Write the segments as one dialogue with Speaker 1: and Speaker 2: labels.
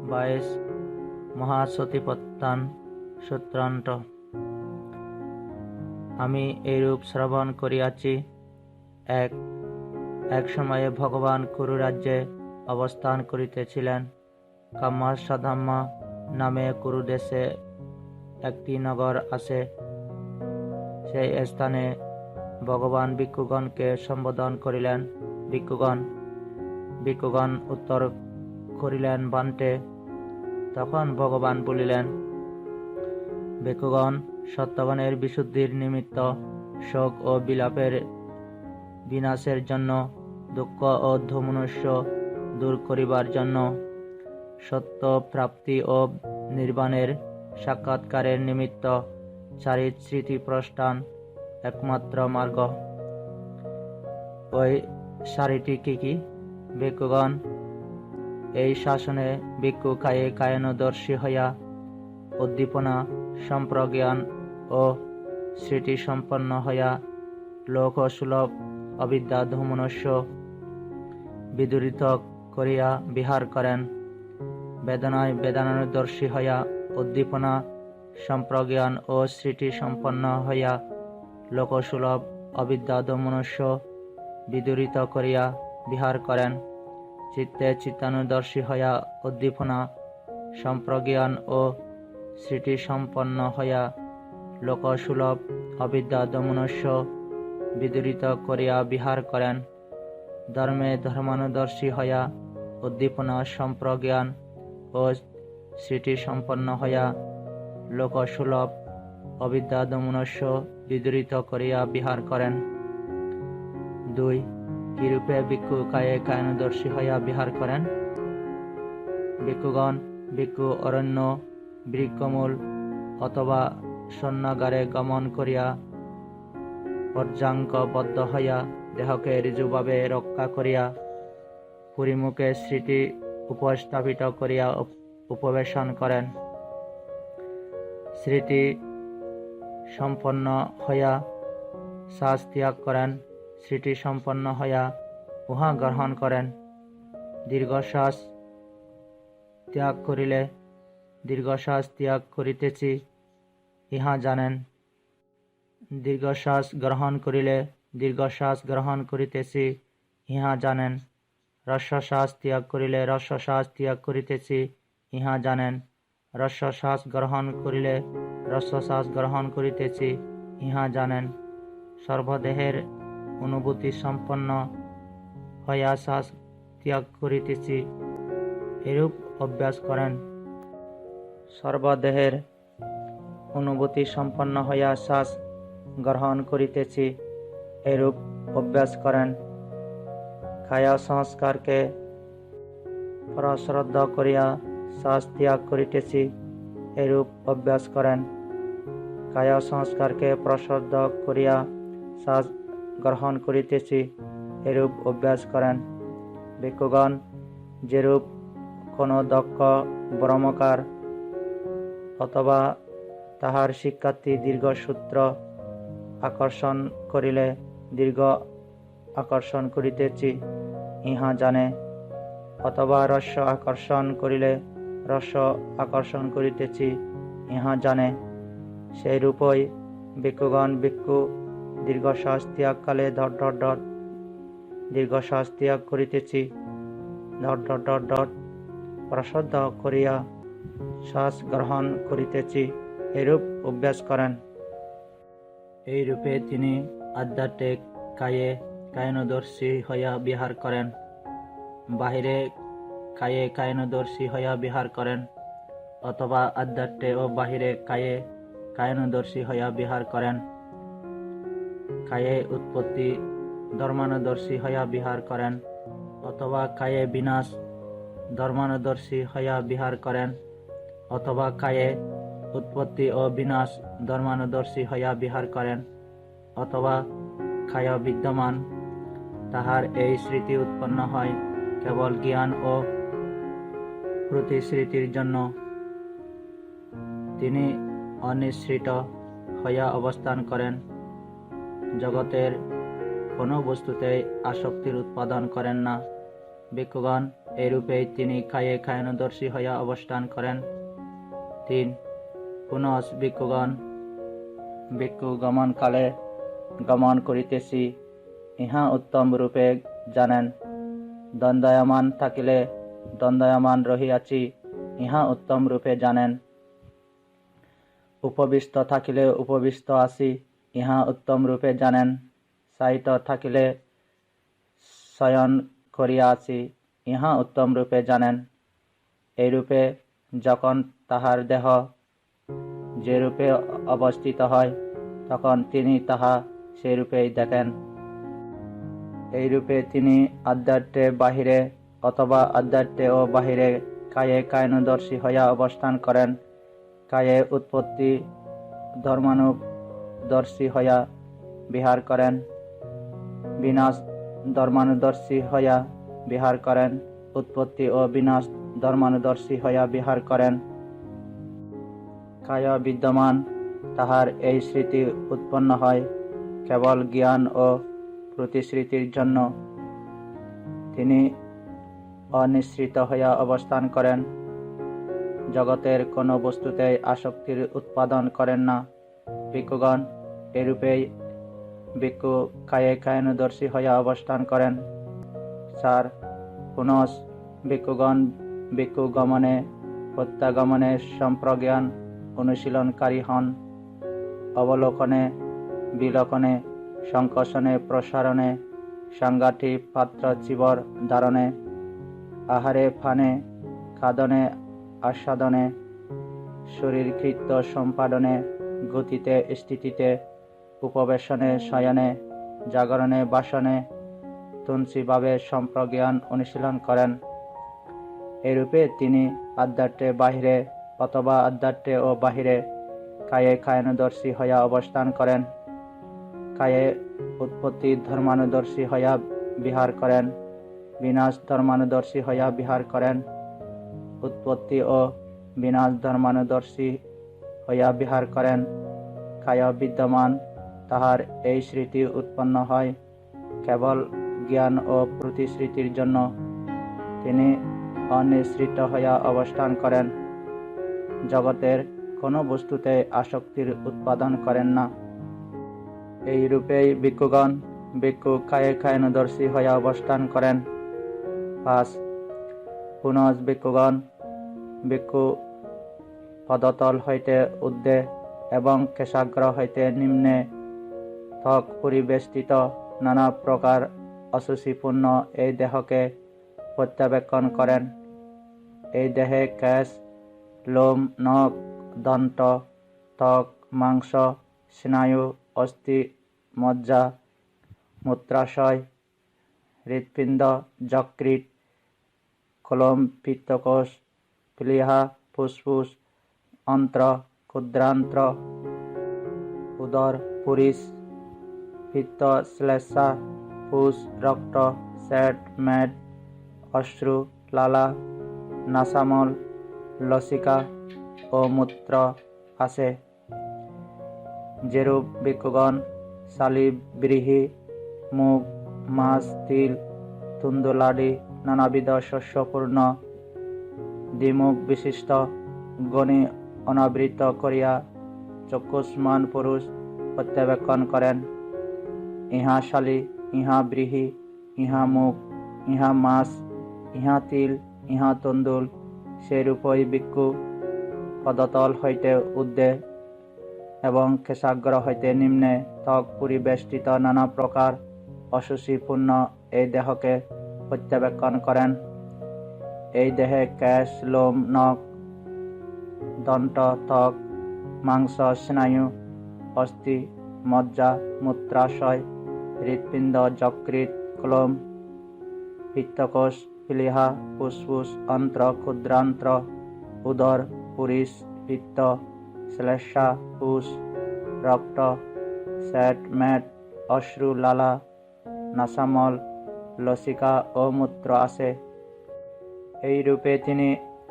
Speaker 1: 22 মহাসতিপত্তান সূত্রান্ত। আমি এইরূপ শ্রবণ করিয়াছি, এক সময়ে ভগবান কুরু রাজ্যে অবস্থান করিতেছিলেন। কাম্যসাধাম্য নামে কুরু দেশে একটি নগর আছে। সেই স্থানে ভগবান ভিক্ষুগণকে সম্বোধন করিলেন। ভিক্ষুগণ উত্তর করিলেন, বান্তে। তখন ভগবান বলিলেন, ভিক্ষুগণ, সত্যগণের বিশুদ্ধির নিমিত্ত, শোক ও বিলাপের বিনাশের জন্য, দুঃখ ও ধৌমনস্য দূর করিবার জন্য, সত্য প্রাপ্তি ও নির্বাণের সাক্ষাৎকারের নিমিত্ত চারিস্মৃতি প্রস্থান একমাত্র মার্গ। ওই চারিটি কি? ভিক্ষুগণ, এই শাসনে ভিক্ষু কায়ে কায়ানুদর্শী হইয়া উদ্দীপনা, সম্প্রজ্ঞান ও স্মৃতি সম্পন্ন হইয়া লোকসুলভ অবিদ্যা ধৌমনস্য বিদূরিত করিয়া বিহার করেন। বেদনায় বেদনানুদর্শী হইয়া উদ্দীপনা, সম্প্রজ্ঞান ও স্মৃতি সম্পন্ন হইয়া লোকসুলভ অবিদ্যা ধৌমনস্য বিদূরিত করিয়া বিহার করেন। চিত্তে চিত্তানুদর্শী হইয়া উদ্দীপনা, সম্প্রজ্ঞান ও স্মৃতি সম্পন্ন হইয়া লোকসুলভ অবিদ্যা ধৌমনস্য বিদূরিত করিয়া বিহার করেন। ধর্মে ধর্মানুদর্শী হইয়া উদ্দীপনা, সম্প্রজ্ঞান ও স্মৃতি সম্পন্ন হইয়া লোকসুলভ অবিদ্যা ধৌমনস্য বিদূরিত করিয়া বিহার করেন। 2. কিরূপে ভিক্ষু কায়ে কায়ানুদর্শী হইয়া বিহার করেন? ভিক্ষুগণ, ভিক্ষু অরণ্য, বৃক্ষমূল অথবা শূন্যাগারে গমন করিয়া পর্যাঙ্কবদ্ধ হইয়া দেহকে ঋজুভাবে রক্ষা করিয়া পুরীমুখে স্মৃতি উপস্থাপিত করিয়া উপবেশন করেন। স্মৃতি সম্পন্ন হইয়া শ্বাস ত্যাগ করেন। স্মৃতি সম্পন্ন হইয়া উহা গ্রহণ করেন। দীর্ঘশ্বাস ত্যাগ করিতেছি, ইহা জানেন। দীর্ঘশ্বাস গ্রহণ করিলে দীর্ঘশ্বাস গ্রহণ করিতেছি, ইহা জানেন। হ্রস্বশ্বাস ত্যাগ করিলে হ্রস্বশ্বাস ত্যাগ করিতেছি, ইহা জানেন। হ্রস্বশ্বাস গ্রহণ করিলে হ্রস্বশ্বাস গ্রহণ করিতেছি, ইহা জানেন। সর্বদেহের অনুভূতি সম্পন্ন হইয়া শ্বাস ত্যাগ করিতেছি, এরূপ অভ্যাস করেন। সর্বদেহের অনুভূতি সম্পন্ন হইয়া শ্বাস গ্রহণ করিতেছি, এরূপ অভ্যাস করেন। কায়া সংস্কারকে পরশ্রদ্ধ করিয়া শ্বাস ত্যাগ করিতেছি, এরূপ অভ্যাস করেন। কায়া সংস্কারকে প্রশ্রদ্ধ করিয়া শ্বাস গ্রহণ করিতেছি, এরূপ অভ্যাস করেন। ভিক্ষুগণ, যেরূপ কোনো দক্ষ ব্রহ্মকার অথবা তাহার শিক্ষার্থী দীর্ঘসূত্র আকর্ষণ করিলে দীর্ঘ আকর্ষণ করিতেছি, ইহা জানে। অথবা রস্য আকর্ষণ করিলে রস্য আকর্ষণ করিতেছি, ইহা জানে। সেই রূপই ভিক্ষুগণ, ভিক্ষু দীর্ঘশ্বাস ত্যাগকালে দীর্ঘশ্বাস ত্যাগ করিতেছি, প্রশ্রদ্ধ করিয়া শ্বাস গ্রহণ করিতেছি, এরূপ অভ্যাস করেন। এই রূপে তিনি আধ্যাত্মিক কায়ে কায়ানুদর্শী হইয়া বিহার করেন। বাহিরে কায়ে কায়ানুদর্শী হইয়া বিহার করেন, অথবা আধ্যাত্মে ও বাহিরে কায়ে কায়ানুদর্শী হইয়া বিহার করেন। কায়ে উৎপত্তি ধর্মানুদর্শী হইয়া বিহার করেন, অথবা কায়ে বিনাশ ধর্মানুদর্শী হইয়া বিহার করেন, অথবা কায়ে উৎপত্তি ও বিনাশ ধর্মানুদর্শী হইয়া বিহার করেন, অথবা কায় বিদ্যমান, তাহার এই স্মৃতি উৎপন্ন হয় কেবল জ্ঞান ও প্রতিশ্রুতির জন্য। তিনি অনিশ্রিত হইয়া অবস্থান করেন, জগতের কোনো বস্তুতেই আসক্তির উৎপাদন করেন না। ভিক্ষুগণ, এইরূপেই তিনি কায়ে কায়ানুদর্শী হইয়া অবস্থান করেন। 3. পুনঃ ভিক্ষুগণ ভিক্ষু গমনকালে গমন করিতেছি, ইহা উত্তম রূপে জানেন। দণ্ডায়মান থাকিলে দণ্ডায়মান রহিয়াছি, ইহা উত্তম রূপে জানেন। উপবিষ্ট থাকিলে উপবিষ্ট আছি, ইহা উত্তম রূপে জানেন। শায়িত থাকিলে শয়ন করিয়া আছি, ইহা উত্তম রূপে জানেন। এইরূপে যখন তাহার দেহ যে রূপে অবস্থিত হয়, তখন তিনি তাহা সেই রূপেই দেখেন। এইরূপে তিনি আধ্যাত্মে বাহিরে অথবা আধ্যাত্মে ও বাহিরে কায়ে কায়ানুদর্শী হইয়া অবস্থান করেন। কায়ে উৎপত্তি ধর্মানুদর্শী হইয়া বিহার করেন, বিনাশ ধর্মানুদর্শী হইয়া বিহার করেন, উৎপত্তি ও বিনাশ ধর্মানুদর্শী হইয়া বিহার করেন। কায় বিদ্যমান, তাহার এই স্মৃতি উৎপন্ন হয় কেবল জ্ঞান ও প্রতিশ্রুতির জন্য। তিনি অনিশ্রিত হইয়া অবস্থান করেন, জগতের কোনো বস্তুতেই আসক্তির উৎপাদন করেন না। ভিক্ষুগণ এরূপেই ভিক্ষু কায়ে কায়ানুদর্শী হইয়া অবস্থান করেন। 4. পুনঃ ভিক্ষুগণ ভিক্ষু গমনে প্রত্যাগমনে সম্প্রজ্ঞান অনুশীলনকারী হন। অবলোকনে বিলোকনে সংকোচনে প্রসারণে সাংঘাটি পাত্র চিবর ধারণে আহারে ফানে খাদনে আস্বাদনে শরীরকৃত্য সম্পাদনে গতিতে স্থিতিতে উপবেশনে শয়নে জাগরণে বাসনে তুলসীভাবে সম্প্রজ্ঞান অনুশীলন করেন। এরূপে তিনি আধ্যাত্মে বাহিরে অথবা আধ্যাত্মে ও বাহিরে কায়ে কায়ানুদর্শী হইয়া অবস্থান করেন। কায়ে উৎপত্তি ধর্মানুদর্শী হইয়া বিহার করেন, বিনাশ ধর্মানুদর্শী হইয়া বিহার করেন, উৎপত্তি ও বিনাশ ধর্মানুদর্শী হইয়া বিহার করেন। কায় বিদ্যমান, তাহার এই স্মৃতি উৎপন্ন হয় কেবল জ্ঞান ও প্রতিশ্রুতির জন্য। তিনি অনিশ্রিত হইয়া অবস্থান করেন, জগতের কোনো বস্তুতে আসক্তির উৎপাদন করেন না। এই রূপেই ভিক্ষুগণ ভিক্ষু কায়ে কায়ানুদর্শী হইয়া অবস্থান করেন। 5. পুনঃ ভিক্ষুগণ ভিক্ষু পদতল হইতে ঊর্ধ্বে এবং কেশাগ্র হইতে নিম্নে ত্বক পরিবেষ্টিত নানা প্রকার অশুচিপূর্ণ এই দেহকে প্রত্যাবেক্ষণ করেন। এই দেহে কেশ, লোম, নখ, দন্ত, ত্বক, মাংস, স্নায়ু, অস্থি, মজ্জা, মূত্রাশয়, হৃৎপিণ্ড, যকৃৎ, কলম, পিত্তকোষ, প্লীহা, ফুসফুস, অন্ত্র, ক্ষুদ্রান্ত্র, উদর, পুরীষ, পিত্ত, শ্লেষ্মা, পুষ, রক্ত, শ্বেত, মেদ, অশ্রু, লালা, নাসামল, লসিকা ও মূত্র আছে। যেরূপ ভিক্ষুগণ শালি, ব্রীহি, মুগ, মাছ, তিল, তুন্দুলাদি নানাবিধ শস্যপূর্ণ দ্বিমুখ বিশিষ্ট গণি অনাবৃত করিয়া চক্ষুষ্মান পুরুষ প্রত্যাবেক্ষণ করেন। ইহা শালি, ইহা ব্রীহি, ইহা মুগ, ইহা মাছ, ইহা তিল, ইহা তন্দুল। সেইরূপই ভিক্ষু পদতল হইতে ঊর্ধ্বে এবং কেশাগ্র হইতে নিম্নে ত্বক পরিবেষ্টিত নানা প্রকার অশুচিপূর্ণ এই দেহকে প্রত্যাবেক্ষণ করেন। এই দেহে কেশ, লোম, নখ, দন্ত, ত্বক, মাংস, স্নায়ু, অস্থি, মজ্জা, মূত্রাশয়, হৃৎপিণ্ড, যকৃৎ, কলম, পিত্তকোষ, প্লীহা, ফুসফুস, অন্ত্র, ক্ষুদ্রান্ত্র, উদর, পুরীষ, পিত্ত, শ্লেষ্মা, পুষ, রক্ত, শ্বেত, মেদ, অশ্রু, লালা, নাসামল, লসিকা ও মূত্র আছে। এই রূপে তিনি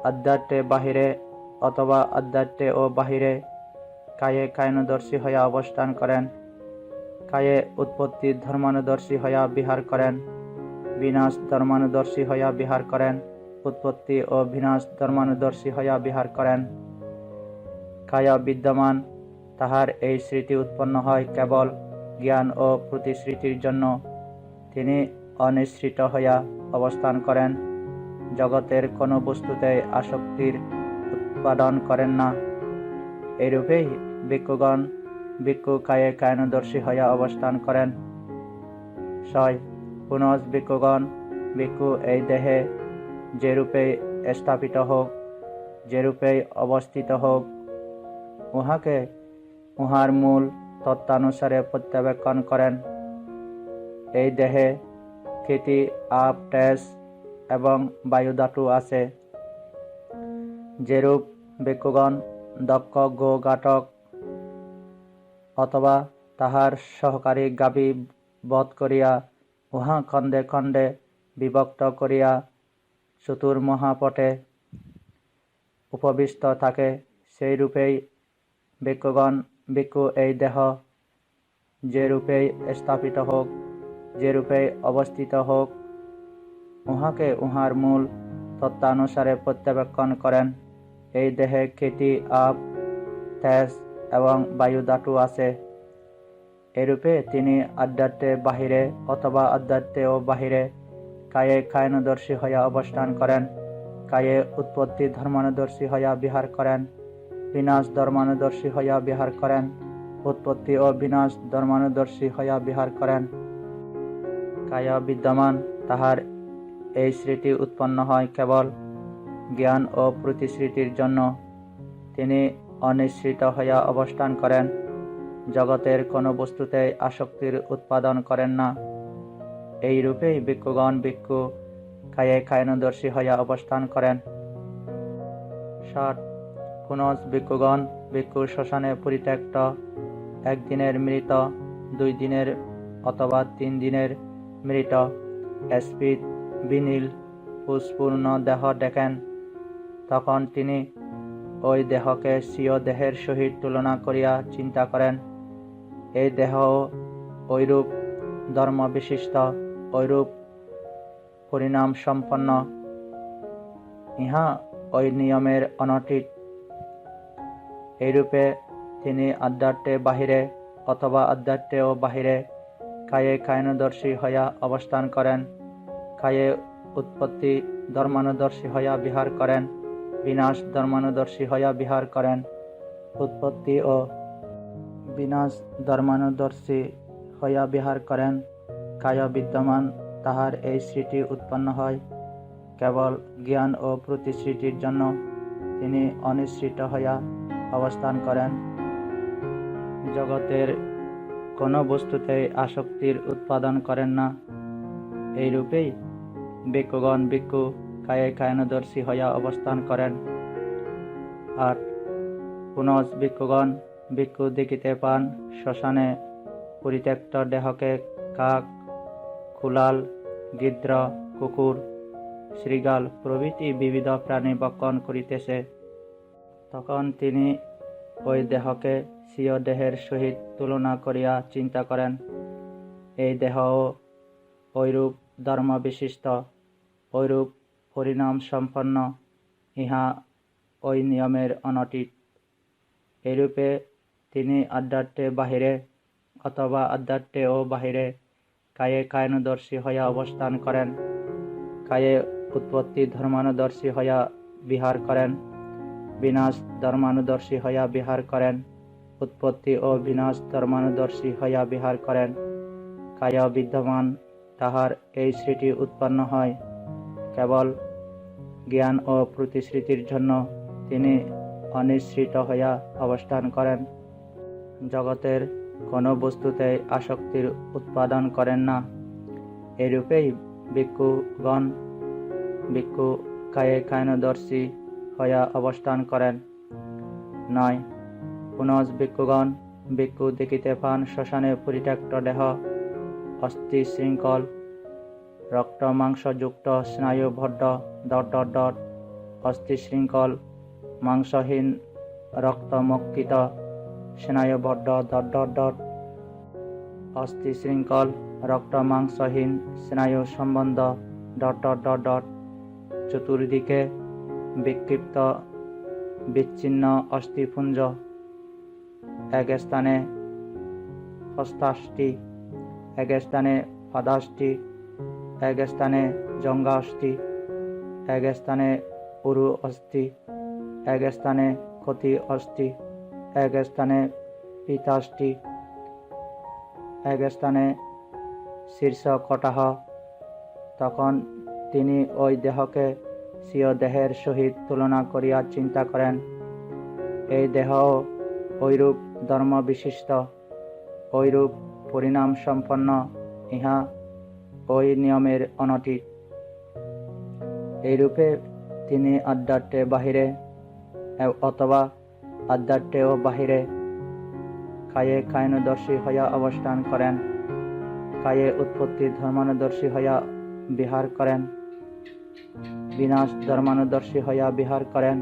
Speaker 1: আধ্যাত্মে বাহিরে অথবা আধ্যাত্মে ও বাহিরে কায়ে কায়ানুদর্শী হইয়া অবস্থান করেন। কায়ে উৎপত্তি ধর্মানুদর্শী হইয়া বিহার করেন, বিনাশ ধর্মানুদর্শী হইয়া বিহার করেন, উৎপত্তি ও বিনাশ ধর্মানুদর্শী হইয়া বিহার করেন। কায়া বিদ্যমান, তাহার এই স্মৃতি উৎপন্ন হয় কেবল জ্ঞান ও প্রতিশ্রুতির জন্য। তিনি অনিশ্রিত হইয়া অবস্থান করেন, জগতের কোনো বস্তুতেই আসক্তির উৎপাদন করেন না। এইরূপেই ভিক্ষুগণ ভিক্ষু কায়ে কায়ানুদর্শী হইয়া অবস্থান করেন। 6. পুনঃ ভিক্ষুগণ ভিক্ষু এই দেহে যেরূপেই স্থাপিত হোক, যেরূপেই অবস্থিত হোক, উহাকে উহার মূল তত্ত্বানুসারে প্রত্যাবেক্ষণ করেন। এই দেহে খ্যাতি, আপ, তেজ এবং বায়ুধাতু আছে। যেরূপ ভিক্ষুগণ দক্ষ গোঘাটক অথবা তাহার সহকারী গাভী বধ করিয়া উহা খণ্ডে খণ্ডে বিভক্ত করিয়া চতুর্মহাপটে উপবিষ্ট থাকে, সেই রূপেই ভিক্ষুগণ ভিক্ষু এই দেহ যেরূপেই স্থাপিত হোক, যেরূপেই অবস্থিত হোক, উহাকে উহার মূল তত্ত্বানুসারে প্রত্যাবেক্ষণ করেন। এই দেহে খ্যাতি, আপ, তেজ এবং বায়ুধাতু আছে। এরূপে তিনি আধ্যাত্মে বাহিরে অথবা আধ্যাত্মেও বাহিরে কায়ে কায়ানুদর্শী হইয়া অবস্থান করেন। কায়ে উৎপত্তি ধর্মানুদর্শী হইয়া বিহার করেন, বিনাশ ধর্মানুদর্শী হইয়া বিহার করেন, উৎপত্তি ও বিনাশ ধর্মানুদর্শী হইয়া বিহার করেন। কায়া বিদ্যমান, তাহার এই স্মৃতি উৎপন্ন হয় কেবল জ্ঞান ও প্রতিশ্রুতির জন্য। তিনি অনিশ্রিত হইয়া অবস্থান করেন, জগতের কোনো বস্তুতেই আসক্তির উৎপাদন করেন না। এই রূপেই ভিক্ষুগণ ভিক্ষু কায়ে কায়ানুদর্শী হইয়া অবস্থান করেন। 7. পুনঃ ভিক্ষুগণ ভিক্ষু শ্মশানে পরিত্যক্ত, একদিনের মৃত, 2 দিনের অথবা 3 দিনের মৃত স্ফীত বিনীল পুষ্পূর্ণ দেহ দেখেন, তখন তিনি ওই দেহকে স্বীয় দেহের সহিত তুলনা করিয়া চিন্তা করেন। এই দেহও ঐরূপ ধর্মবিশিষ্ট, ঐরূপ পরিণাম সম্পন্ন, ইহা ওই নিয়মের অনতীত। এইরূপে তিনি আধ্যাত্মে বাহিরে অথবা আধ্যাত্মেও বাহিরে কায়ে কায়ানুদর্শী হইয়া অবস্থান করেন। কায়ে উৎপত্তি ধর্মানুদর্শী হইয়া বিহার করেন, বিনাশ ধর্মানুদর্শী হইয়া বিহার করেন, উৎপত্তি ও বিনাশ ধর্মানুদর্শী হইয়া বিহার করেন। কায় বিদ্যমান, তাহার এই স্মৃতি উৎপন্ন হয় কেবল জ্ঞান ও প্রতিশ্রুতির জন্য। তিনি অনিশ্রিত হইয়া অবস্থান করেন, জগতের কোনো বস্তুতেই আসক্তির উৎপাদন করেন না। এইরূপেই ভিক্ষুগণ ভিক্ষু কায়ে কায়ানুদর্শী হইয়া অবস্থান করেন। 8. পুনঃ ভিক্ষুগণ ভিক্ষু দেখিতে পান, শ্মশানে পরিত্যক্ত দেহকে কাক, কুলাল, গিদ্র, কুকুর, শৃগাল প্রভৃতি বিবিধ প্রাণী ভক্ষণ করিতেছে। তখন তিনি ওই দেহকে স্বীয় দেহের সহিত তুলনা করিয়া চিন্তা করেন। এই দেহও ঐরূপ ধর্মবিশিষ্ট, ঐরূপ পরিণাম সম্পন্ন, ইহা ওই নিয়মের অনতীত। এইরূপে তিনি আধ্যাত্মে বাহিরে অথবা আধ্যাত্মেও বাহিরে কায়ে কায়ানুদর্শী হইয়া অবস্থান করেন। কায়ে উৎপত্তি ধর্মানুদর্শী হইয়া বিহার করেন, বিনাশ ধর্মানুদর্শী হইয়া বিহার করেন, উৎপত্তি ও বিনাশ ধর্মানুদর্শী হইয়া বিহার করেন। কায় বিদ্যমান, তাহার এই স্মৃতি উৎপন্ন হয় কেবল জ্ঞান ও প্রতিশ্রুতির জন্য। তিনি অনিশ্রিত হইয়া অবস্থান করেন, জগতের কোনো বস্তুতেই আসক্তির উৎপাদন করেন না। এরূপেই ভিক্ষুগণ ভিক্ষু কায়ে কায়ানুদর্শী হইয়া অবস্থান করেন। 9. পুনঃ ভিক্ষুগণ ভিক্ষু দেখিতে পান, শ্মশানে পরিত্যক্ত দেহ অস্থি শৃঙ্খল, রক্ত মাংসযুক্ত স্নায়ুবদ্ধ ... অস্থি শৃঙ্খল, মাংসহীন, রক্তমক্ষিত স্নায়ুবদ্ধ ... অস্থি শৃঙ্খল, রক্ত মাংসহীন স্নায়ু সম্বন্ধ ... চতুর্দিকে বিক্ষিপ্ত বিচ্ছিন্ন অস্থিপুঞ্জ, এক স্থানে হস্তাস্থি, এক স্থানে পাদাস্থি, এক স্থানে জঙ্ঘাস্থি, এক স্থানে উরু অস্থি, এক স্থানে ক্ষতি অস্থি, এক স্থানে পিতাস্থি, এক স্থানে শীর্ষ কটাহ। তখন তিনি ওই দেহকে স্বীয় দেহের সহিত তুলনা করিয়া চিন্তা করেন, এই দেহও ঐরূপ ধর্ম বিশিষ্ট, ঐরূপ পরিণাম সম্পন্ন, ইহা ওই নিয়মের অনতি। এইরূপে তিনি আধ্যাত্মে বাহিরে অথবা আধ্যাত্মেও বাহিরে কায়ে কায়ানুদর্শী হইয়া অবস্থান করেন, কায়ে উৎপত্তি ধর্মানুদর্শী হইয়া বিহার করেন, বিনাশ ধর্মানুদর্শী হইয়া বিহার করেন,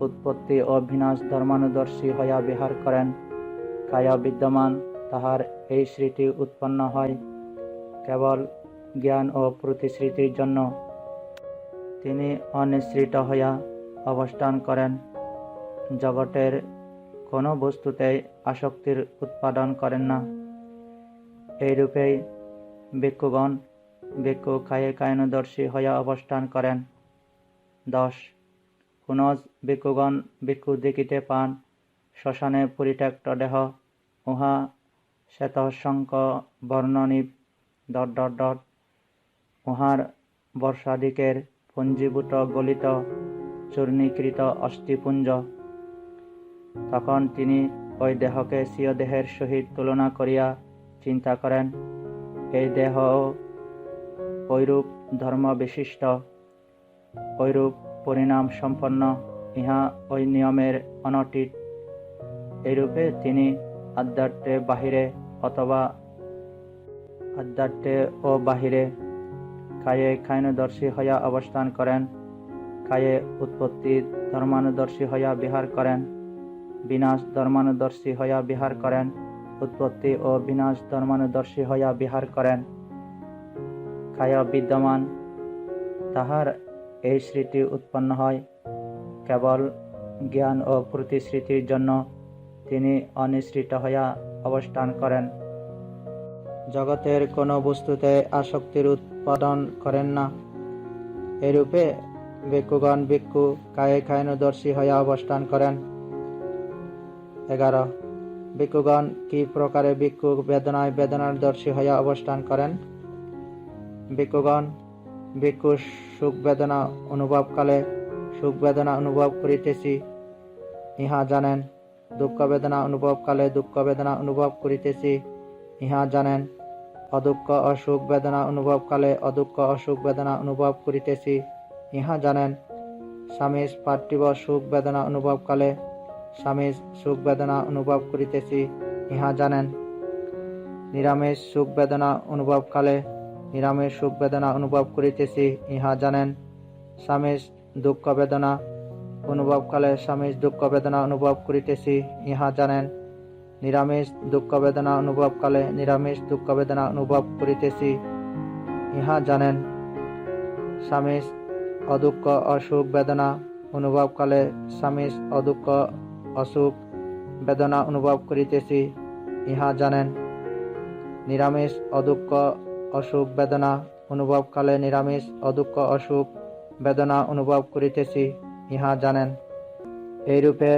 Speaker 1: উৎপত্তি ও বিনাশ ধর্মানুদর্শী হইয়া বিহার করেন। কায়া বিদ্যমান, তাহার এই স্মৃতি উৎপন্ন হয় কেবল জ্ঞান ও প্রতিশ্রুতির জন্য। তিনি অনিশ্রিত হইয়া অবস্থান করেন, জগতের কোনো বস্তুতেই আসক্তির উৎপাদন করেন না। এইরূপেই ভিক্ষুগণ ভিক্ষু কায়ে কায়ানুদর্শী হইয়া অবস্থান করেন। 10. পুনঃ ভিক্ষুগণ ভিক্ষু দেখিতে পান শ্মশানে পরিত্যক্ত দেহ, উহা শ্বেতশঙ্খ বর্ণনীব... উহার বর্ষাদিকের পুঞ্জীভূত গলিত চূর্ণীকৃত অস্থিপুঞ্জ। তখন তিনি ওই দেহকে স্বীয় দেহের সহিত তুলনা করিয়া চিন্তা করেন, এই দেহ ঐরূপ ধর্ম বিশিষ্ট, ঐরূপ পরিণাম সম্পন্ন, ইহা ওই নিয়মের অনতীত। এইরূপে তিনি আধ্যাত্মে বাহিরে অথবা আধ্যাত্মে ও বাহিরে কায়ে কায়ানুদর্শী হইয়া অবস্থান করেন, কায়ে উৎপত্তি ধর্মানুদর্শী হইয়া বিহার করেন, বিনাশ ধর্মানুদর্শী হইয়া বিহার করেন, উৎপত্তি ও বিনাশ ধর্মানুদর্শী হইয়া বিহার করেন। কায়া বিদ্যমান, তাহার এই স্মৃতি উৎপন্ন হয় কেবল জ্ঞান ও প্রতিশ্রুতির জন্য। তিনি অনিশ্রিত হইয়া অবস্থান করেন, জগতের কোনো বস্তুতে আসক্তির উৎপাদন করেন না। এরূপে ভিক্ষুগণ ভিক্ষু কায়ে কায়ানুদর্শী হইয়া অবস্থান করেন। 11. ভিক্ষুগণ কি প্রকারে ভিক্ষু বেদনায় বেদনাদর্শী হইয়া অবস্থান করেন? ভিক্ষুগণ ভিক্ষু সুখ বেদনা অনুভবকালে সুখ বেদনা অনুভব করিতেছি, ইহা জানেন। দুঃখ বেদনা অনুভবকালে দুঃখ বেদনা অনুভব করিতেছি, ইহা জানেন। অদুঃখ অসুখ বেদনা অনুভবকালে অদুঃখ অসুখ বেদনা অনুভব করিতেছি, ইহা জানেন। স্বামীর পার্থিব সুখ বেদনা অনুভবকালে স্বামীর সুখ বেদনা অনুভব করিতেছি, ইহা জানেন। নিরামিষ সুখ বেদনা অনুভবকালে নিরামিষ সুখ বেদনা অনুভব করিতেছি, ইহা জানেন। স্বামীর দুঃখ বেদনা অনুভবকালে স্বামীর দুঃখ বেদনা অনুভব করিতেছি, ইহা জানেন। নিরামিষ দুঃখ বেদনা অনুভবকালে নিরামিষ দুঃখ বেদনা অনুভব করিতেছি, ইহা জানেন। স্বামীর অদুঃখ অসুখ বেদনা অনুভবকালে স্বামীর অদুঃখ অসুখ বেদনা অনুভব করিতেছি, ইহা জানেন। নিরামিষ অদুঃখ অসুখ বেদনা অনুভবকালে নিরামিষ অদুঃখ অসুখ বেদনা অনুভব করিতেছি, ইহা জানেন। এইরূপে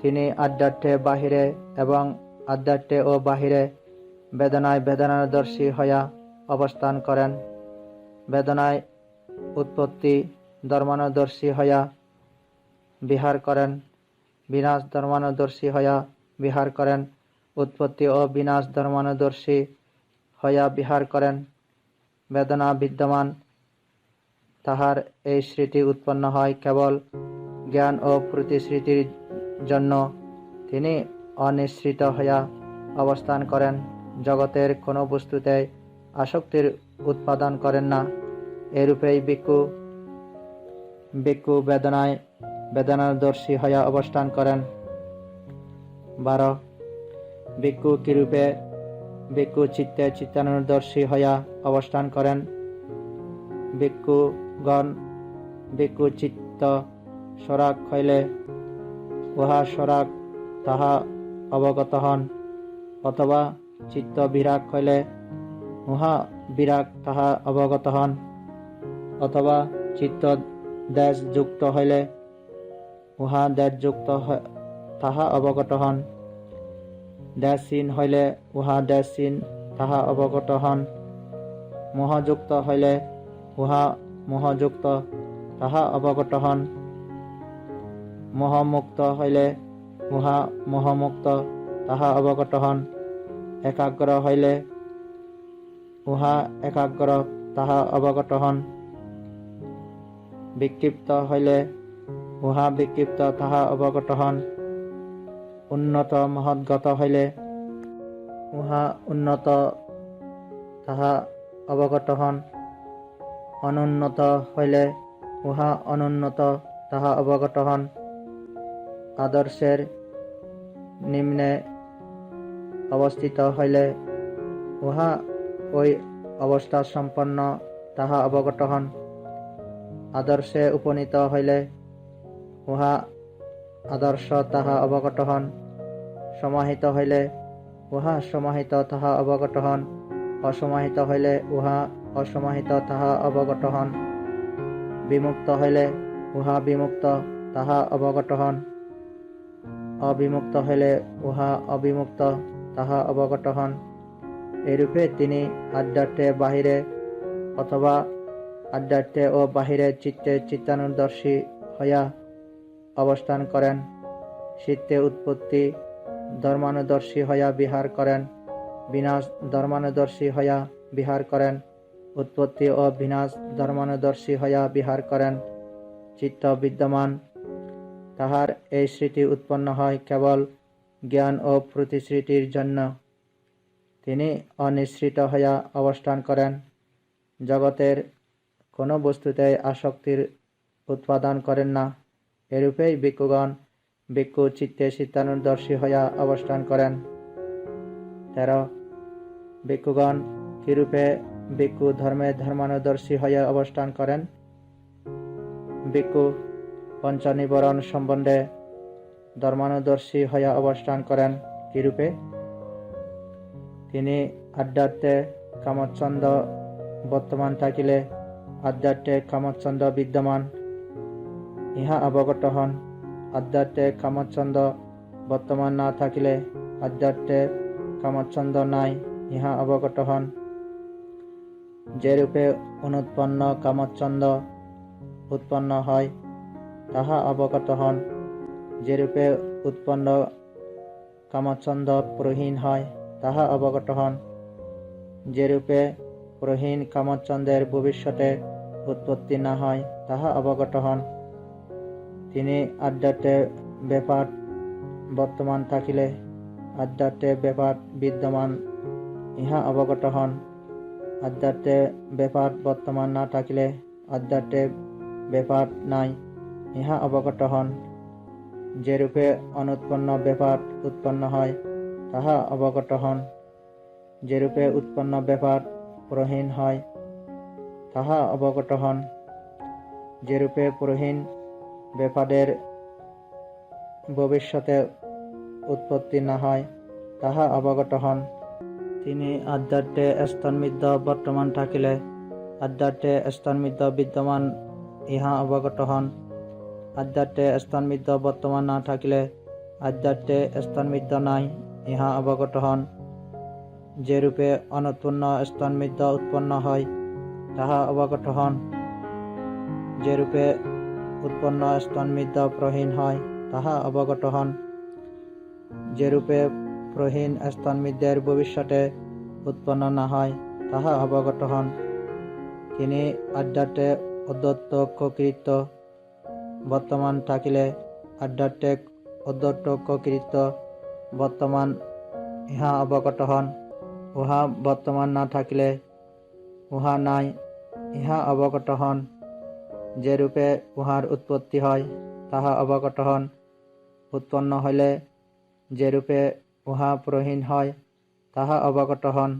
Speaker 1: তিনি আধ্যাত্মে বাহিরে এবং আধ্যাত্মে ও বাহিরে বেদনায় বেদনাদর্শী হইয়া অবস্থান করেন। বেদনায় উৎপত্তি ধর্মানুদর্শী হইয়া বিহার করেন, বিনাশ ধর্মানুদর্শী হইয়া বিহার করেন, উৎপত্তি ও বিনাশ ধর্মানুদর্শী হইয়া বিহার করেন। বেদনা বিদ্যমান, তাহার এই স্মৃতি উৎপন্ন হয় কেবল জ্ঞান ও প্রতিশ্রুতির জন্য। তিনি অনিশ্রিত হইয়া অবস্থান করেন, জগতের কোনো বস্তুতে আসক্তির উৎপাদন করেন না। এরূপেই ভিক্ষু বেদনায় বেদনাদর্শী হইয়া অবস্থান করেন। 12. ভিক্ষু কিরূপে ভিক্ষু চিত্তে চিত্তানুদর্শী হইয়া অবস্থান করেন। ভিক্ষুগণ ভিক্ষু চিত্ত সরাগ হইলে উহা সরাগ তাহা অবগত হন, অথবা চিত্ত বিরাগ হইলে উহা বিরাগ তাহা অবগত হন, অথবা চিত্ত দেশযুক্ত হইলে উহা দেশযুক্ত তাহা অবগত হন, দেশহীন হইলে উহা দেশহীন তাহা অবগত হন, মোহযুক্ত হইলে উহা মোহযুক্ত তাহা অবগত হন, মোহমুক্ত হইলে উহা মোহমুক্ত তাহা অবগত হন, একাগ্র হইলে উহা একাগ্র তাহা অবগত হন, বিক্ষিপ্ত হইলে উহা বিক্ষিপ্ত তাহা অবগত হন, উন্নত মহৎগত হইলে উহা উন্নত তাহা অবগত হন, অনুন্নত হইলে উহা অনুন্নত তাহা অবগত হন, আদর্শের নিম্নে অবস্থিত হইলে উহা ওই অবস্থা সম্পন্ন তাহা অবগত হন, আদর্শে উপনীত হইলে উহা আদর্শ তাহা অবগত হন, সমাহিত হইলে উহা সমাহিত তাহা অবগত হন, অসমাহিত হইলে উহা অসমাহিত তাহা অবগত হন, বিমুক্ত হইলে উহা বিমুক্ত তাহা অবগত হন, অবিমুক্ত হইলে উহা অবিমুক্ত তাহা অবগত হন। এরূপে তিনি আধ্যাত্মে বাহিরে অথবা আধ্যাত্মে ও বাহিরে চিত্তে চিত্তানুদর্শী হইয়া অবস্থান করেন, চিত্তে উৎপত্তি ধর্মানুদর্শী হইয়া বিহার করেন, বিনাশ ধর্মানুদর্শী হইয়া বিহার করেন, উৎপত্তি ও বিনাশ ধর্মানুদর্শী হইয়া বিহার করেন। চিত্ত বিদ্যমান, তাহার এই স্মৃতি উৎপন্ন হয় কেবল জ্ঞান ও প্রতিশ্রুতির জন্য। তিনি অনিশ্রিত হইয়া অবস্থান করেন, জগতের কোনো বস্তুতে আসক্তির উৎপাদন করেন না। এরূপেই ভিক্ষুগণ ভিক্ষু চিত্তে চিত্তানুদর্শী হইয়া অবস্থান করেন। 13 ভিক্ষুগণ কিরূপে ভিক্ষু ধর্মে ধর্মানুদর্শী হইয়া অবস্থান করেন? ভিক্ষু পঞ্চনিবরণ সম্বন্ধে ধর্মানুদর্শী হইয়া অবস্থান করেন। কিরূপে? তিনি আধ্যাত্মে কামচ্ছন্দ বর্তমান থাকিলে আধ্যাত্মে কামচ্ছন্দ বিদ্যমান, ইহা অবগত হন। আধ্যাত্মে কামচ্ছন্দ বর্তমান না থাকিলে আধ্যাত্মে কামচ্ছন্দ নাই, ইহা অবগত হন। যেরূপে অনুৎপন্ন কামচ্ছন্দ উৎপন্ন হয় তাহা অবগত হন, যেরূপে উৎপন্ন কামচ্ছন্দ প্রহীন হয় তাহা অবগত হন, যেরূপে প্রহীন কামচ্ছন্দের ভবিষ্যতে উৎপত্তি না হয় তাহা অবগত হন। তিনি আধ্যাত্মে ব্যাপার বর্তমান থাকিলে আধ্যাত্মে ব্যাপার বিদ্যমান, ইহা অবগত হন। আধ্যাত্মে ব্যাপার বর্তমান না থাকিলে আধ্যাত্মে ব্যাপার নাই, ইহা অবগত হন। যেরূপে অনুৎপন্ন ব্যাপার উৎপন্ন হয় তাহা অবগত হন, যেরূপে উৎপন্ন ব্যাপার প্রহীন হয় তাহা অবগত হন, যেরূপে প্রহীন ব্যাপারের ভবিষ্যতে উৎপত্তি না হয় তাহা অবগত হন। তিনি আধ্যাত্মে স্তন্মিত বর্তমান থাকিলে আধ্যাত্মে স্তন্মিত বিদ্যমান, ইহা অবগত হন। আধ্যাত্মে স্তন্মিত বর্তমান না থাকিলে আধ্যাত্মে স্তন্মিত নাই, ইহা অবগত হন। যেরূপে অনুৎপন্ন স্তন্মিত উৎপন্ন হয় তাহা অবগত হন, যেরূপে উৎপন্ন স্তন্মিত প্রহীন হয় তাহা অবগত হন, যেরূপে প্রহীন স্তন্মিতের ভবিষ্যতে উৎপন্ন না হয় তাহা অবগত হন। তিনি আধ্যাত্মে অধ্যত্তকৃত বর্তমান থাকিলে আধ্যাত্মে অধ্যত্তকৃত বর্তমান, ইহা অবগত হন। উহা বর্তমান না থাকিলে উহা নাই, ইহা অবগত হন। যেরূপে উহার উৎপত্তি হয় তাহা অবগত হন, উৎপন্ন হইলে যেরূপে উহা প্রহীন হয় তাহা অবগত হন।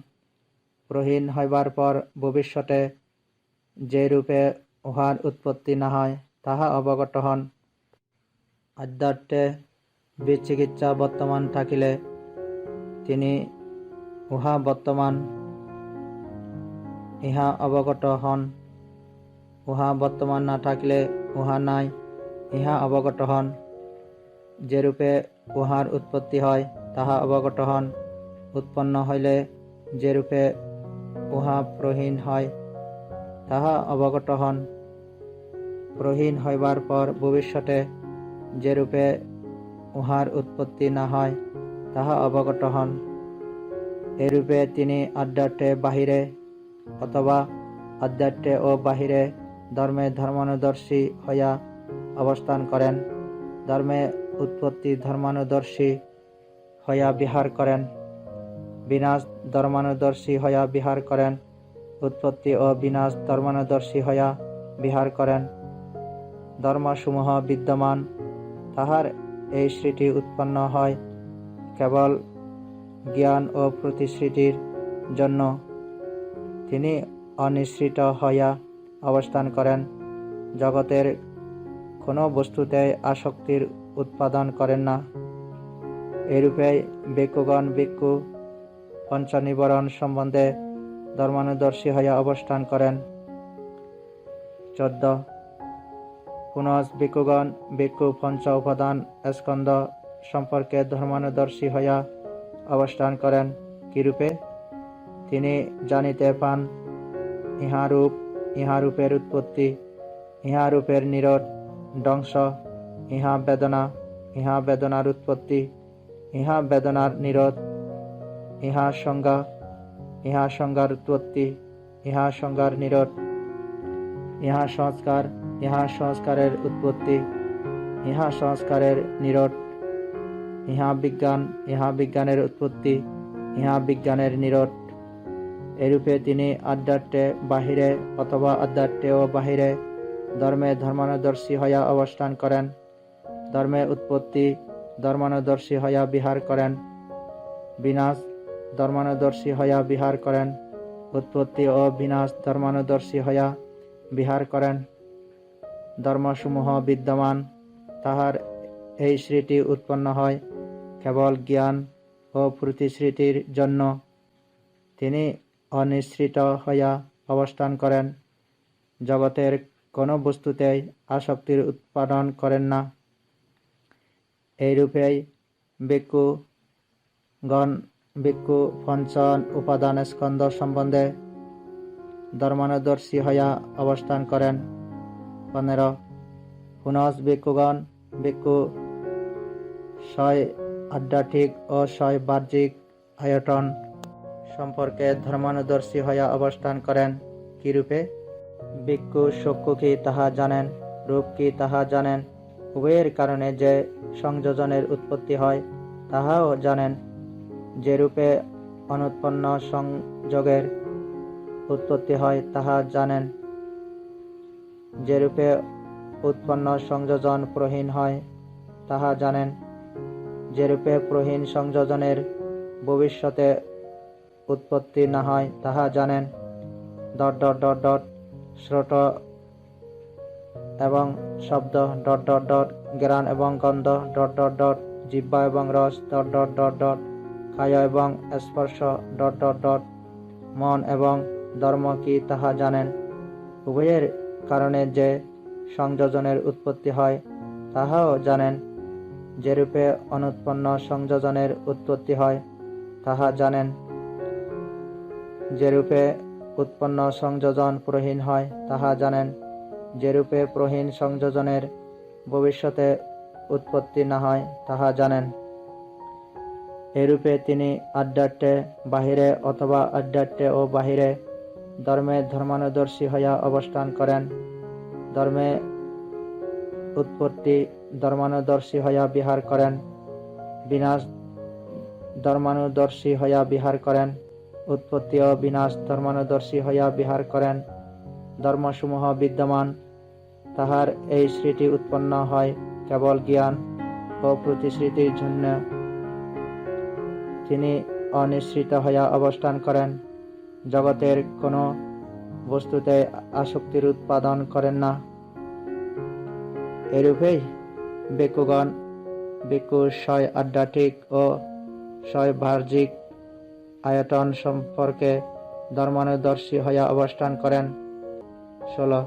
Speaker 1: প্রহীন হইবার পর ভবিষ্যতে যেরূপে উহার উৎপত্তি না হয় তাহা অবগত হন। আদ্যার্থে বিচিকিৎসা বর্তমান থাকিলে তিনি উহা বর্তমান ইহা অবগত হন। উহা বর্তমান না থাকিলে উহা নাই ইহা অবগত হন। যেরূপে উহার উৎপত্তি হয় তাহা অবগত হন। উৎপন্ন হইলে যেরূপে উহা প্রহীন হয় তাহা অবগত হন। প্রহীন হইবার পর ভবিষ্যতে যেরূপে উহার উৎপত্তি না হয় তাহা অবগত হন। এরূপে তিনি আদ্যার্থে বাহিরে অথবা আদ্যার্থে ও বাহিরে ধর্মে ধর্মানুদর্শী হইয়া অবস্থান করেন। ধর্মে উৎপত্তি ধর্মানুদর্শী হইয়া বিহার করেন, বিনাশ ধর্মানুদর্শী হইয়া বিহার করেন, উৎপত্তি ও বিনাশ ধর্মানুদর্শী হইয়া বিহার করেন। ধর্মসমূহ বিদ্যমান, তাহার এই সৃষ্টি উৎপন্ন হয় কেবল জ্ঞান ও প্রতিশ্রুতির জন্য। তিনি অনিশ্রিত হইয়া অবস্থান করেন, জগতের কোনো বস্তুতে আসক্তির উৎপাদন করেন না। এরূপে ভিক্ষুগণ ভিক্ষু পঞ্চনিবরণ সম্বন্ধে ধর্মানুদর্শী হইয়া অবস্থান করেন। 14 পুনঃ ভিক্ষুগণ ভিক্ষু পঞ্চ উপাদান স্কন্ধ সম্পর্কে ধর্মানুদর্শী হইয়া অবস্থান করেন। কিরূপে? তিনি জানিতে পান ইহারূপ, ইহারূপের উৎপত্তি, ইহারূপের নিরোধ ধ্বংস, ইহা বেদনা, ইহা বেদনার উৎপত্তি, ইহা বেদনার নিরোধ, ইহা সংজ্ঞা, ইহা সংজ্ঞার উৎপত্তি, ইহা সংজ্ঞার নিরোধ, ইহা সংস্কার, ইহা সংস্কারের উৎপত্তি, ইহা সংস্কারের নিরোধ, ইহা বিজ্ঞান, ইহা বিজ্ঞানের উৎপত্তি, ইহা বিজ্ঞানের নিরোধ। এরূপে তিনি আদ্যার্থে বাহিরে অথবা আদ্যার্থে ও বাহিরে ধর্মে ধর্মানুদর্শী হইয়া অবস্থান করেন। ধর্মে উৎপত্তি ধর্মানুদর্শী হইয়া বিহার করেন, বিনাশ ধর্মানুদর্শী হইয়া বিহার করেন, উৎপত্তি ও বিনাশ ধর্মানুদর্শী হইয়া বিহার করেন। ধর্মসমূহ বিদ্যমান, তাহার এই সৃষ্টি উৎপন্ন হয় কেবল জ্ঞান ও প্রতিশ্রুতির জন্য। তিনি অনিশ্রিত হইয়া অবস্থান করেন, জগতের কোনো বস্তুতেই আসক্তির উৎপাদন করেন না। এইরূপেই ভিক্ষুগণ ভিক্ষু পঞ্চ উপাদান স্কন্ধ সম্বন্ধে ধর্মানুদর্শী হইয়া অবস্থান করেন। 15 পুনঃ ভিক্ষুগণ ভিক্ষু ছয় আধ্যাত্মিক ও ছয় বাহ্যিক আয়তন সম্পর্কে ধর্মানুদর্শী হইয়া অবস্থান করেন। কিরূপে? ভিক্ষু চক্ষু কি তাহা জানেন, রূপ কি তাহা জানেন, উভয়ের কারণে যে সংযোজনের উৎপত্তি হয় তাহাও জানেন। যেরূপে অনুৎপন্ন সংযোগের উৎপত্তি হয় তাহা জানেন। যেরূপে উৎপন্ন সংযোজন প্রহীন হয় তাহা জানেন। যেরূপে প্রহীন সংযোজনের ভবিষ্যতে উৎপত্তি না হয় তাহা জানেন। শ্রোত এবং শব্দ জ্ঞান এবং গন্ধ জিহ্বা এবং রস কায় এবং স্পর্শ মন এবং ধর্ম কি তাহা জানেন। উভয়ের কারণে যে সংযোজনের উৎপত্তি হয় তাহাও জানেন। যেরূপে অনুৎপন্ন সংযোজনের উৎপত্তি হয় তাহা জানেন। যেরূপে উৎপন্ন সংযোজন প্রহীন হয় তাহা জানেন। যেরূপে প্রহীন সংযোজনের ভবিষ্যতে উৎপত্তি না হয় তাহা জানেন। এরূপে তিনি আধ্যাত্মে বাহিরে অথবা আধ্যাত্মে ও বাহিরে ধর্মে ধর্মানুদর্শী হইয়া অবস্থান করেন। ধর্মে উৎপত্তি ধর্মানুদর্শী হইয়া বিহার করেন, বিনাশ ধর্মানুদর্শী হইয়া বিহার করেন, উৎপত্তি ও বিনাশ ধর্মানুদর্শী হইয়া বিহার করেন। ধর্মসমূহ বিদ্যমান, তাহার এই সৃষ্টি উৎপন্ন হয় কেবল জ্ঞান ও প্রতিশ্রুতির জন্য। তিনি অনিশ্রিত হইয়া অবস্থান করেন, জগতের কোনো বস্তুতে আসক্তির উৎপাদন করেন না। এরূপেই ভিক্ষুগণ ভিক্ষু স্বয় আধ্যাত্মিক ও স্বয় বাহ্যিক আয়তন সম্পর্কে ধর্মানুদর্শী হইয়া অবস্থান করেন। 16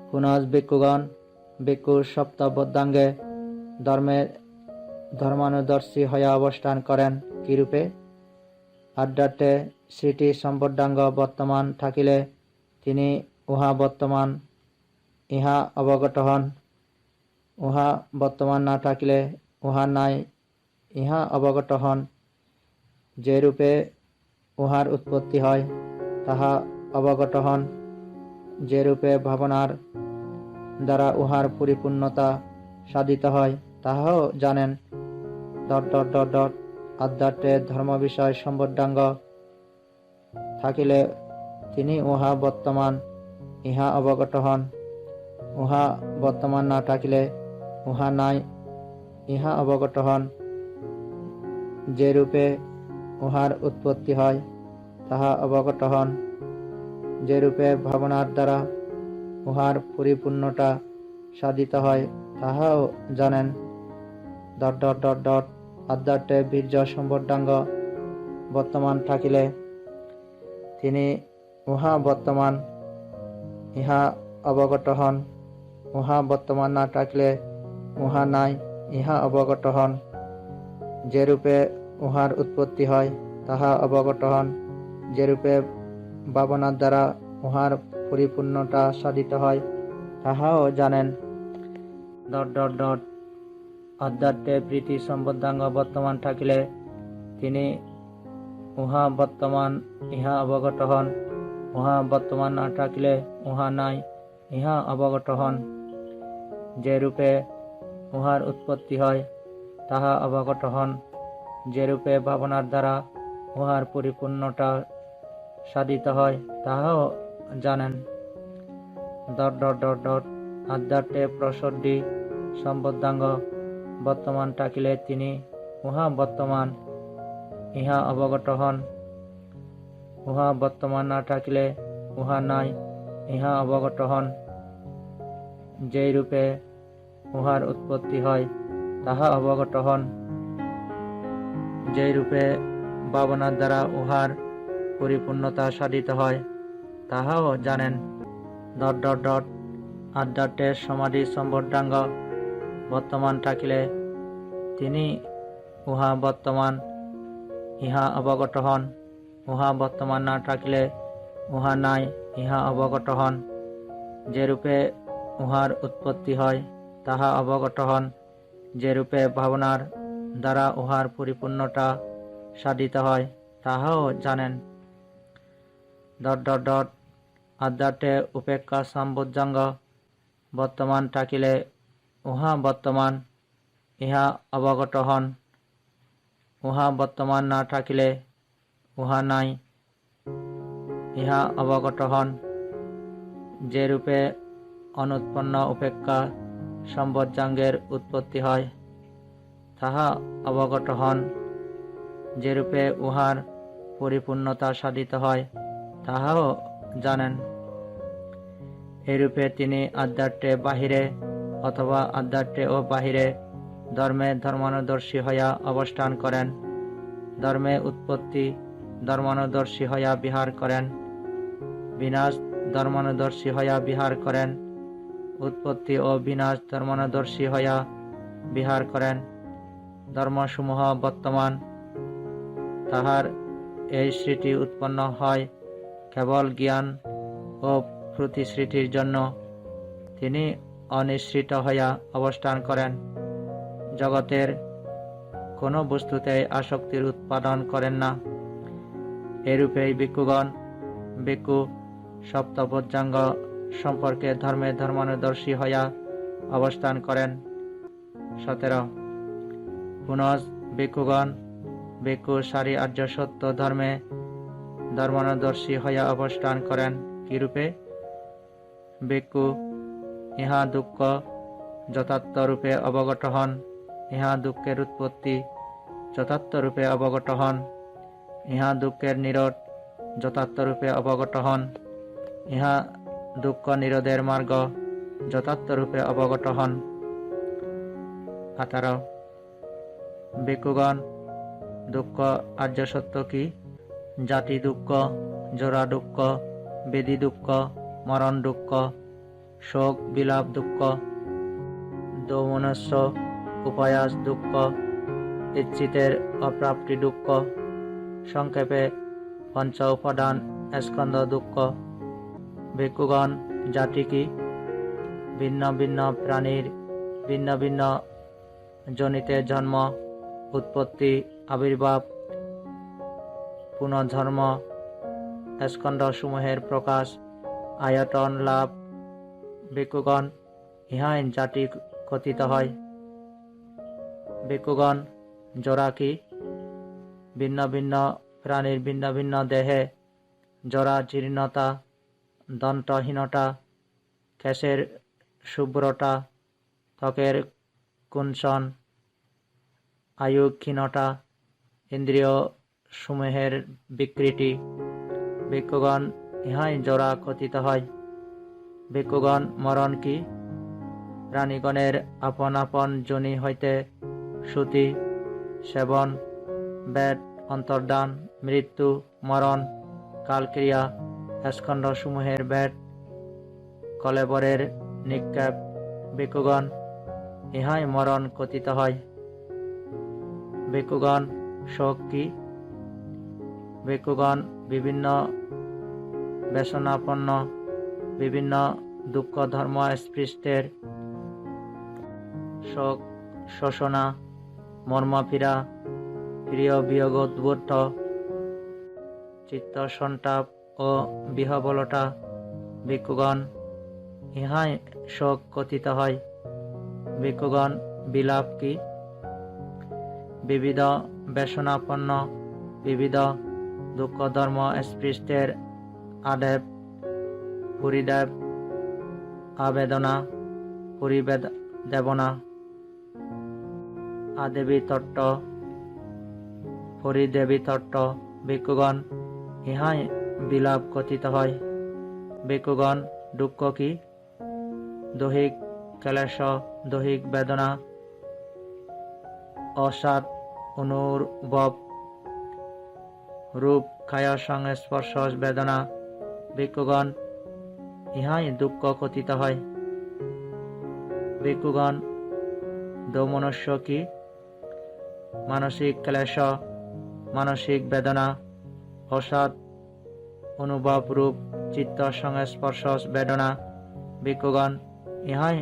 Speaker 1: পুনঃ ভিক্ষুগণ ভিক্ষু সপ্তবদ্ধাঙ্গে ধর্মানুদর্শী হইয়া অবস্থান করেন। কিরূপে? আধ্যাত্মে স্মৃতি সম্বদ্ধাঙ্গ বর্তমান থাকিলে তিনি উহা বর্তমান ইহা অবগত হন, উহা বর্তমান না থাকিলে উহা নাই ইহা অবগত হন। যে রূপে উহার উৎপত্তি হয় তাহা অবগত হন, যে রূপে ভাবনার দ্বারা উহার পরিপূর্ণতা সাধিত হয় তাহাও জানেন। আধ্যাত্মে ধর্ম বিষয় সম্বদ্ধাঙ্গ থাকিলে তিনি উহা বর্তমান ইহা অবগত হন, উহা বর্তমান না থাকিলে উহা নাই ইহা অবগত হন। যে রূপে উহার উৎপত্তি হয় তাহা অবগত হন, যে রূপে ভাবনার দ্বারা উহার পরিপূর্ণতা সাধিত হয় তাহাও জানেন। আধ্যাত্মে বীর্য সম্বদ্ধাঙ্গ বর্তমান থাকিলে তিনি উহা বর্তমান ইহা অবগত হন, উহা বর্তমান না থাকিলে উহা নাই ইহা অবগত হন। যে রূপে উহার উৎপত্তি হয় তাহা অবগত হন, যে রূপে ভাবনার দ্বারা উহার পরিপূর্ণতা সাধিত হয় তাহাও জানেন। আধ্যাত্মে প্রীতি সম্বদ্ধাঙ্গ বর্তমান থাকিলে তিনি উহা বর্তমান ইহা অবগত হন, উহা বর্তমান না থাকিলে উহা নাই ইহা অবগত হন। যে রূপে উহার উৎপত্তি হয় তাহা অবগত হন, যে রূপে ভাবনার দ্বারা উহার পরিপূর্ণতা সাধিত হয় তাহাও জানেন। আধ্যাত্মে প্রসদ্ধি সম্বদ্ধাঙ্গ বর্তমান থাকিলে তিনি উহা বর্তমান ইহা অবগত হন, উহা বর্তমান না থাকিলে উহা নাই ইহা অবগত হন। যেই রূপে উহার উৎপত্তি হয় তাহা অবগত হন, যেই রূপে ভাবনার দ্বারা উহার পরিপূর্ণতা সাধিত হয় তাহাও জানেন। আধ্যাত্মের সমাধি সম্বদ্ধাঙ্গ বর্তমান থাকিলে তিনি উহা বর্তমান ইহা অবগত হন, উহা বর্তমান না থাকিলে উহা নাই ইহা অবগত হন। যে রূপে উহার উৎপত্তি হয় তাহা অবগত হন, যে রূপে ভাবনার দ্বারা উহার পরিপূর্ণতা সাধিত হয় তাহাও জানেন। আধ্যাত্মে উপেক্ষা সম্বদ্ধাঙ্গ বর্তমান থাকিলে উহা বর্তমান ইহা অবগত হন, উহা বর্তমান না থাকিলে উহা নাই ইহা অবগত হন। যে রূপে অনুৎপন্ন উপেক্ষা সম্বদ্ধাঙ্গের উৎপত্তি হয় তাহা অবগত হন, যে রূপে উহার পরিপূর্ণতা সাধিত হয় তাহাও জানেন। এরূপে তিনি আধ্যাত্মে বাহিরে অথবা আধ্যাত্মে ও বাহিরে ধর্মে ধর্মানুদর্শী হইয়া অবস্থান করেন, ধর্মে উৎপত্তি ধর্মানুদর্শী হইয়া বিহার করেন, বিনাশ ধর্মানুদর্শী হইয়া বিহার করেন, উৎপত্তি ও বিনাশ ধর্মানুদর্শী হইয়া বিহার করেন। ধর্মসমূহ বর্তমান, তাহার এই স্মৃতি উৎপন্ন হয় কেবল জ্ঞান ও প্রতিশ্রুতির জন্য। তিনি অনিশ্রিত হইয়া অবস্থান করেন, জগতের কোনো বস্তুতে আসক্তির উৎপাদন করেন না। এরূপেই ভিক্ষুগণ ভিক্ষু সপ্তবজ্জাঙ্গ সম্পর্কে ধর্মে ধর্মানুদর্শী হইয়া অবস্থান করেন। 17 পুনঃ ভিক্ষুগণ ভিক্ষু সারি আর্য সত্য ধর্মে ধর্মানুদর্শী হইয়া অবস্থান করেন। কিরূপে? ভিক্ষু ইহা দুঃখ যথার্থ রূপে অবগত হন, ইহা দুঃখের উৎপত্তি যথার্থ রূপে অবগত হন, ইহা দুঃখের নিরোধ যথার্থ রূপে অবগত হন। ইহা দুঃখ নিরোধের মার্গ যথার্থরূপে অবগত হন। 18 ভিক্ষুগণ, দুঃখ আর্য সত্য কি? জাতি দুঃখ, জরা দুঃখ, বেদি দুঃখ, মরণ দুঃখ, শোক বিলাপ দুঃখ, দৌমনস্য উপায়াস দুঃখ, ইচ্ছিতের অপ্রাপ্তি দুঃখ, সংক্ষেপে পঞ্চ উপাদান স্কন্ধ দুঃখ। ভিক্ষুগণ, জাতি কি? ভিন্ন ভিন্ন প্রাণীর ভিন্ন ভিন্ন জনিতে জন্ম, উৎপত্তি, আবির্ভাব, পুনর্জন্ম, স্কন্ধ সমূহের প্রকাশ, আয়তন লাভ। ভিক্ষুগণ, ইহাই জাতি কথিত হয়। ভিক্ষুগণ, জরা কি? ভিন্ন ভিন্ন প্রাণীর ভিন্ন ভিন্ন দেহে জরা, জীর্ণতা, দন্তহীনতা, কেশের শুভ্রতা, ত্বকের কুঞ্চন, আয়ু ক্ষীণতা, ইন্দ্রিয় সমূহের বিকৃতি। ভিক্ষুগণ, ইহাই জরা কথিত হয়। ভিক্ষুগণ, মরণ কি? প্রাণীগণের আপন আপন যোনি হইতে শ্রুতি, সেবন, বেদ, অন্তর্দান, মৃত্যু, মরণ, কালক্রিয়া, স্কন্ধ সমূহের বেদ, কলেবরের নিক্ষেপ। ভিক্ষুগণ, ইহাই মরণ কথিত হয়। ভিক্ষুগণ, শোক কি? ভিক্ষুগণ, বিভিন্ন ব্যসনাপন্ন বিভিন্ন দুঃখ ধর্ম স্পৃষ্টের শোক, শোষণা, মর্মপীড়া, প্রিয় বিয়োগোদ্বুদ্ধ চিত্ত সন্তাপ ও বিহবলতা। ভিক্ষুগণ, ইহাই শোক কথিত হয়। ভিক্ষুগণ, বিলাপ কি? বিবিধ ব্যসনাপন্ন বিবিধ দুঃখ ধর্ম স্পৃষ্টের আদেব, পরিদেব, আবেদনা, পরিবেদনা, আদেবী তত্ত্ব, পরিদেবী তত্ত্ব। ভিক্ষুগণ, ইহাই বিলাপ কথিত হয়। ভিক্ষুগণ, দুঃখ কি? দৈহিক ক্লেশ, দৈহিক বেদনা, অসাদ অনুভব, রূপ কায়া সংস্পর্শ বেদনা। ভিক্ষুগণ, ইহাই দুঃখ কথিত হয়। ভিক্ষুগণ, দৌমনস্য কি? মানসিক ক্লেশ, মানসিক বেদনা, অসাদ অনুভব, রূপ চিত্ত সংস্পর্শ বেদনা। ভিক্ষুগণ, ইহাই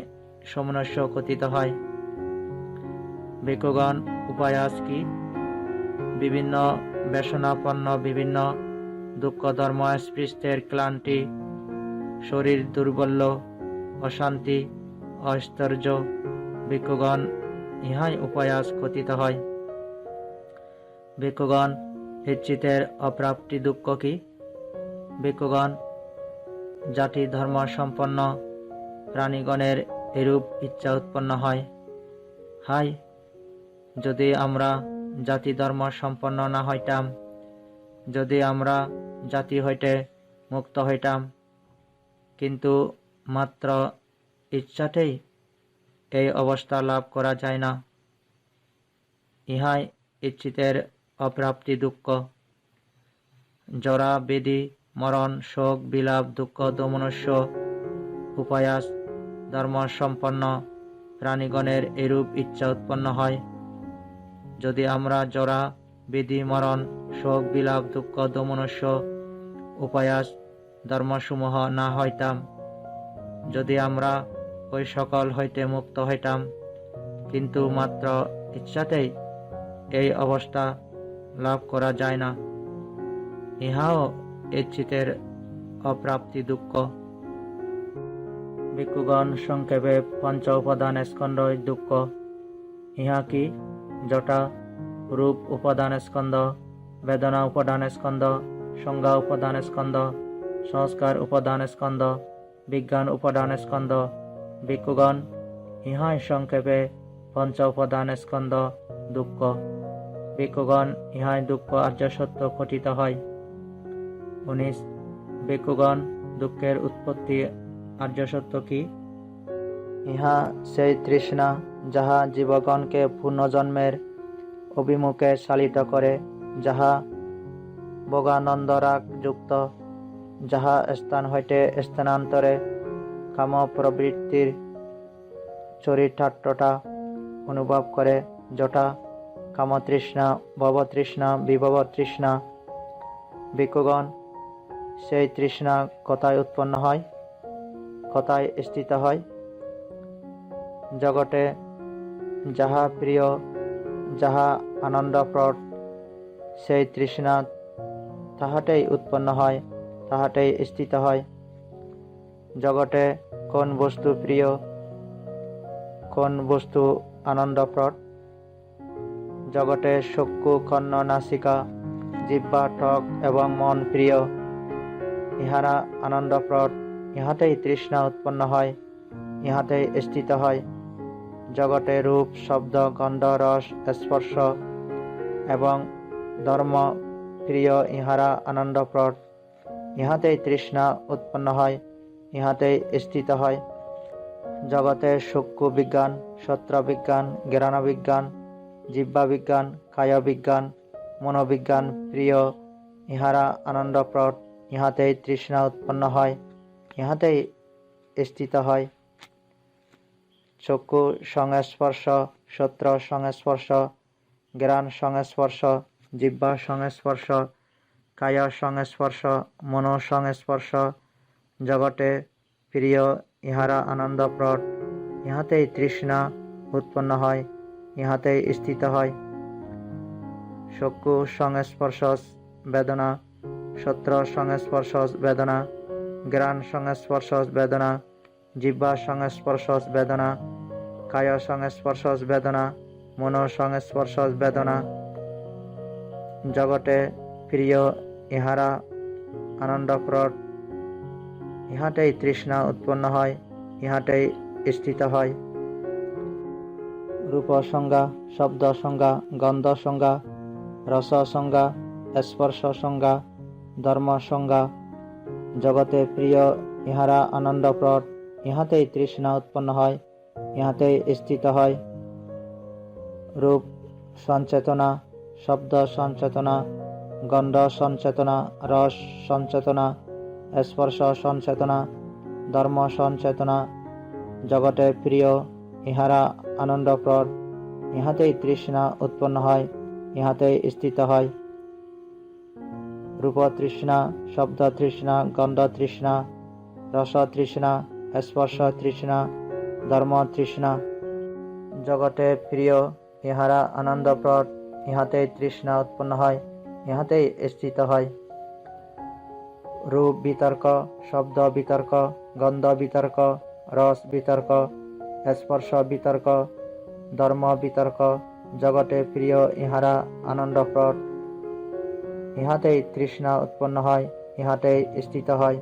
Speaker 1: সমনস্য কথিত হয়। ভিক্ষুগণ, উপায়াস কি? বিভিন্ন ব্যসনাপন্ন বিভিন্ন দুঃখ ধর্ম স্পৃষ্টের ক্লান্তি, শরীর দুর্বল্য, অশান্তি, ঐশ্বর্য। ভিক্ষুগণ, ইহাই উপায়াস কথিত হয়। ভিক্ষুগণ, ইচ্ছিতের অপ্রাপ্তি দুঃখ কি? ভিক্ষুগণ, জাতি ধর্ম সম্পন্ন প্রাণীগণের এরূপ ইচ্ছা উৎপন্ন হয়। হাই, যদি আমরা জাতি ধর্ম সম্পন্ন না হইতাম, যদি আমরা জাতি হইতে মুক্ত হইতাম, কিন্তু মাত্র ইচ্ছাতেই এই অবস্থা লাভ করা যায় না। ইহাই ইচ্ছিতের অপ্রাপ্তি দুঃখ। জরা, বেদি, মরণ, শোক, বিলাপ, দুঃখ, দৌমনস্য, উপায়াস ধর্ম সম্পন্ন প্রাণীগণের এরূপ ইচ্ছা উৎপন্ন হয়। যদি আমরা জরা, বেদি, মরণ, শোক, বিলাপ, দুঃখ, দৌমনস্য, উপায়াস ধর্মসমূহ না হইতাম, যদি আমরা ওই সকল হইতে মুক্ত হইতাম, কিন্তু মাত্র ইচ্ছাতেই এই অবস্থা লাভ করা যায় না। ইহাও ইচ্ছিতের অপ্রাপ্তি দুঃখ। ভিক্ষুগণ, সংক্ষেপে পঞ্চ উপাদান স্কন্ধ দুঃখ। ইহা কি? যথা রূপ উপাদান স্কন্ধ, বেদনা উপাদান স্কন্ধ, সংজ্ঞা উপাদান স্কন্ধ, সংস্কার উপাদান স্কন্ধ, বিজ্ঞান উপাদান স্কন্ধ। ভিক্ষুগণ, ইহাই সংক্ষেপে পঞ্চ উপাদান স্কন্ধ দুঃখ। ভিক্ষুগণ, ইহাই দুঃখ আর্য সত্য কথিত হয়। 19 ভিক্ষুগণ, দুঃখের উৎপত্তি আর্য সত্য কি? ইহা সেই তৃষ্ণা যাহা জীবগণকে পুনর্জন্মের অভিমুখে চালিত করে, যাহা ভোগানন্দরাগ যুক্ত, যাহা স্থান হইতে স্থানান্তরে কাম প্রবৃত্তির চরিতার্থতা অনুভব করে, যথা কামতৃষ্ণা, ভবতৃষ্ণা, বিভব তৃষ্ণা। ভিক্ষুগণ, সেই তৃষ্ণা কোথায় উৎপন্ন হয়, কোথায় স্থিত হয়? জগতে যাহা প্রিয়, যাহা আনন্দপ্রদ, সেই তৃষ্ণা তাহাতেই উৎপন্ন হয়, তাহাতেই স্থিত হয়। জগতে কোন বস্তু প্রিয়, কোন বস্তু আনন্দপ্রদ? জগতে চক্ষু, কর্ণ, নাসিকা, জিহ্বা, ত্বক এবং মন প্রিয়, ইহারা আনন্দপ্রদ, ইহাতেই তৃষ্ণা উৎপন্ন হয়, ইহাতেই স্থিত হয়। জগতে রূপ, শব্দ, গন্ধ, রস, স্পর্শ এবং ধর্ম প্রিয়, ইহারা আনন্দপ্রদ, ইহাতেই তৃষ্ণা উৎপন্ন হয়, ইহাতেই স্থিত হয়। জগতে চক্ষু বিজ্ঞান, শ্রোত্র বিজ্ঞান, ঘ্রাণ বিজ্ঞান, জিহ্বা বিজ্ঞান, কায় বিজ্ঞান, মনোবিজ্ঞান প্রিয়, ইহারা আনন্দপ্রদ, ইহাতেই তৃষ্ণা উৎপন্ন হয়, ইহাতেই স্থিত হয়। চক্ষু সংস্পর্শ, শ্রোত্র সংস্পর্শ, ঘ্রাণ সংস্পর্শ, জিহ্বা সংস্পর্শ, কায় সংস্পর্শ, মনো সংস্পর্শ জগতে প্রিয়, ইহারা আনন্দপ্রদ, ইহাতেই তৃষ্ণা উৎপন্ন হয়, ইহাতেই স্থিত হয়। চক্ষু সংস্পর্শ বেদনা, শ্রোত্র সংস্পর্শ বেদনা, ঘ্রাণ সংস্পর্শ বেদনা, জিহ্বা সংস্পর্শ বেদনা, কায় সংস্পর্শ বেদনা, মনো সংস্পর্শ বেদনা জগতে প্রিয়, ইহারা আনন্দপ্রদ, ইহাতেই তৃষ্ণা উৎপন্ন হয়, ইহাতেই স্থিত হয়। রূপ সংজ্ঞা, শব্দ সংজ্ঞা, গন্ধ সংজ্ঞা, রস সংজ্ঞা, স্পর্শ সংজ্ঞা, ধর্ম সংজ্ঞা জগতে প্রিয়, ইহারা আনন্দপ্রদ, ইহাতেই তৃষ্ণা উৎপন্ন হয়, ইহাতেই স্থিত হয়। রূপ সঞ্চেতনা, শব্দ সঞ্চেতনা, গন্ধ সঞ্চেতনা, রস সঞ্চেতনা, স্পর্শ সঞ্চেতনা, ধর্ম সঞ্চেতনা জগতে প্রিয়, ইহারা আনন্দপ্রদ, ইহাতেই তৃষ্ণা উৎপন্ন হয়, ইহাতেই স্থিত হয়। রূপ তৃষ্ণা, শব্দ তৃষ্ণা, গন্ধ তৃষ্ণা, রস তৃষ্ণা, স্পর্শ তৃষ্ণা, ধর্ম তৃষ্ণা জগতে প্রিয়, ইহারা আনন্দপ্রদ, ইহাতেই তৃষ্ণা উৎপন্ন হয়, ইহাতেই স্থিত হয়। রূপ বিতর্ক, শব্দ বিতর্ক, গন্ধ বিতর্ক, রস বিতর্ক, স্পর্শ বিতর্ক, ধর্ম বিতর্ক জগতে প্রিয়, ইহারা আনন্দপ্রদ, ইহাতেই তৃষ্ণা উৎপন্ন হয়, ইহাতেই স্থিত হয়।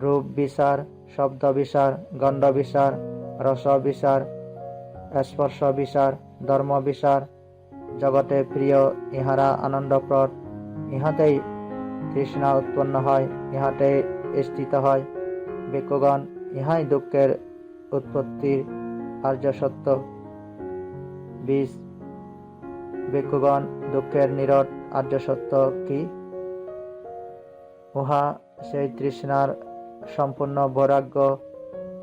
Speaker 1: রূপ বিচার, শব্দ বিচার, গন্ধ বিচার, রস বিচার, স্পর্শ বিচার, ধর্ম বিচার জগতে প্রিয়, ইহারা আনন্দপ্রদ, ইহাতেই তৃষ্ণা উৎপন্ন হয়, ইহাতেই স্থিত হয়। ভিক্ষুগণ, ইহাই দুঃখের উৎপত্তির আর্য সত্য। 20 ভিক্ষুগণ, দুঃখের নিরোধ আর্য সত্য কি? উহা সেই তৃষ্ণার সম্পূর্ণ বৈরাগ্য,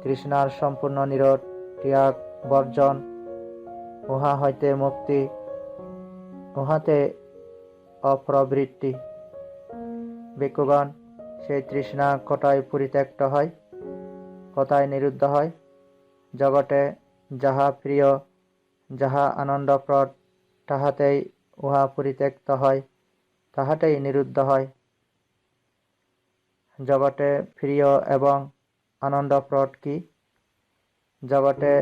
Speaker 1: তৃষ্ণার সম্পূর্ণ নিরোধ, ত্যাগ, বর্জন, উহা হইতে মুক্তি, উহাতে অপ্রবৃত্তি। ভিক্ষুগণ, সেই তৃষ্ণা কোথায় পরিত্যক্ত হয়, কোথায় নিরুদ্ধ হয়? জগতে যাহা প্রিয়, যাহা আনন্দপ্রদ, তাহাতেই উহা পরিত্যক্ত হয়, তাহাতেই নিরুদ্ধ হয়। জগতে প্রিয় এবং আনন্দপ্রদ কি? জগতে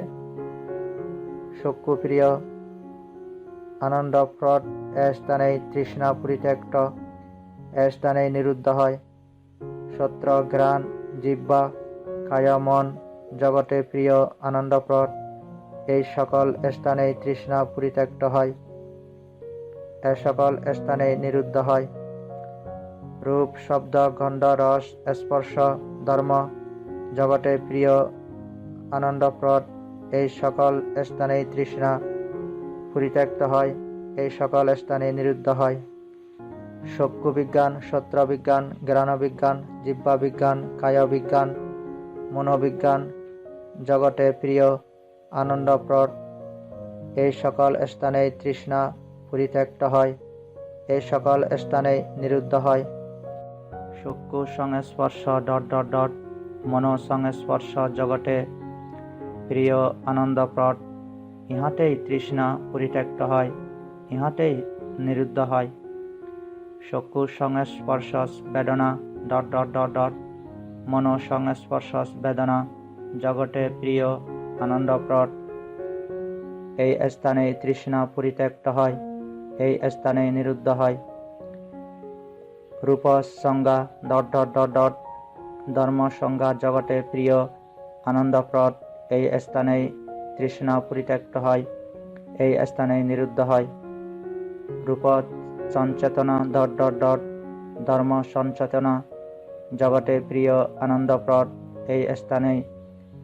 Speaker 1: চক্ষুপ্রিয়, আনন্দপ্রদ, এ স্থানেই তৃষ্ণা পরিত্যক্ত, এ স্থানেই নিরুদ্ধ হয়। শ্রোত্র, ঘ্রাণ, জিহ্বা, কায়, মন জগতে প্রিয়, আনন্দপ্রদ, এই সকল স্থানেই তৃষ্ণা পরিত্যক্ত হয়, এ সকল স্থানেই নিরুদ্ধ হয়। রূপ, শব্দ, গন্ধ, রস, স্পর্শ, ধর্ম জগতে প্রিয়, আনন্দপ্রদ, এই সকল স্থানেই তৃষ্ণা পরিত্যক্ত হয়, এই সকল স্থানে নিরুদ্ধ হয়। চক্ষু বিজ্ঞান, শ্রোত্র বিজ্ঞান, ঘ্রাণ বিজ্ঞান, জিহ্বা বিজ্ঞান, কায় বিজ্ঞান, মনোবিজ্ঞান জগতে প্রিয়, আনন্দপ্রদ, এই সকল স্থানেই তৃষ্ণা পরিত্যক্ত হয়, এই সকল স্থানেই নিরুদ্ধ হয়। চক্ষু সংস্পর্শ ... মনো সংস্পর্শ জগতে প্রিয়, আনন্দপ্রদ, ইহাতেই তৃষ্ণা পরিত্যক্ত হয়, ইহাতেই নিরুদ্ধ হয়। চক্ষু সংস্পর্শ বেদনা ... মনো সংস্পর্শ বেদনা জগতে প্রিয়, আনন্দপ্রদ, এই স্থানেই তৃষ্ণা পরিত্যক্ত হয়, এই স্থানেই নিরুদ্ধ হয়। রূপ সংজ্ঞা ... ধর্ম সংজ্ঞা জগতে প্রিয়, আনন্দপ্রদ, এই স্থানেই তৃষ্ণা পরিত্যক্ত হয়, এই স্থানেই নিরুদ্ধ হয়। রূপ সঞ্চেতনা ... ধর্ম সঞ্চেতনা জগতে প্রিয়, আনন্দপ্রদ, এই স্থানেই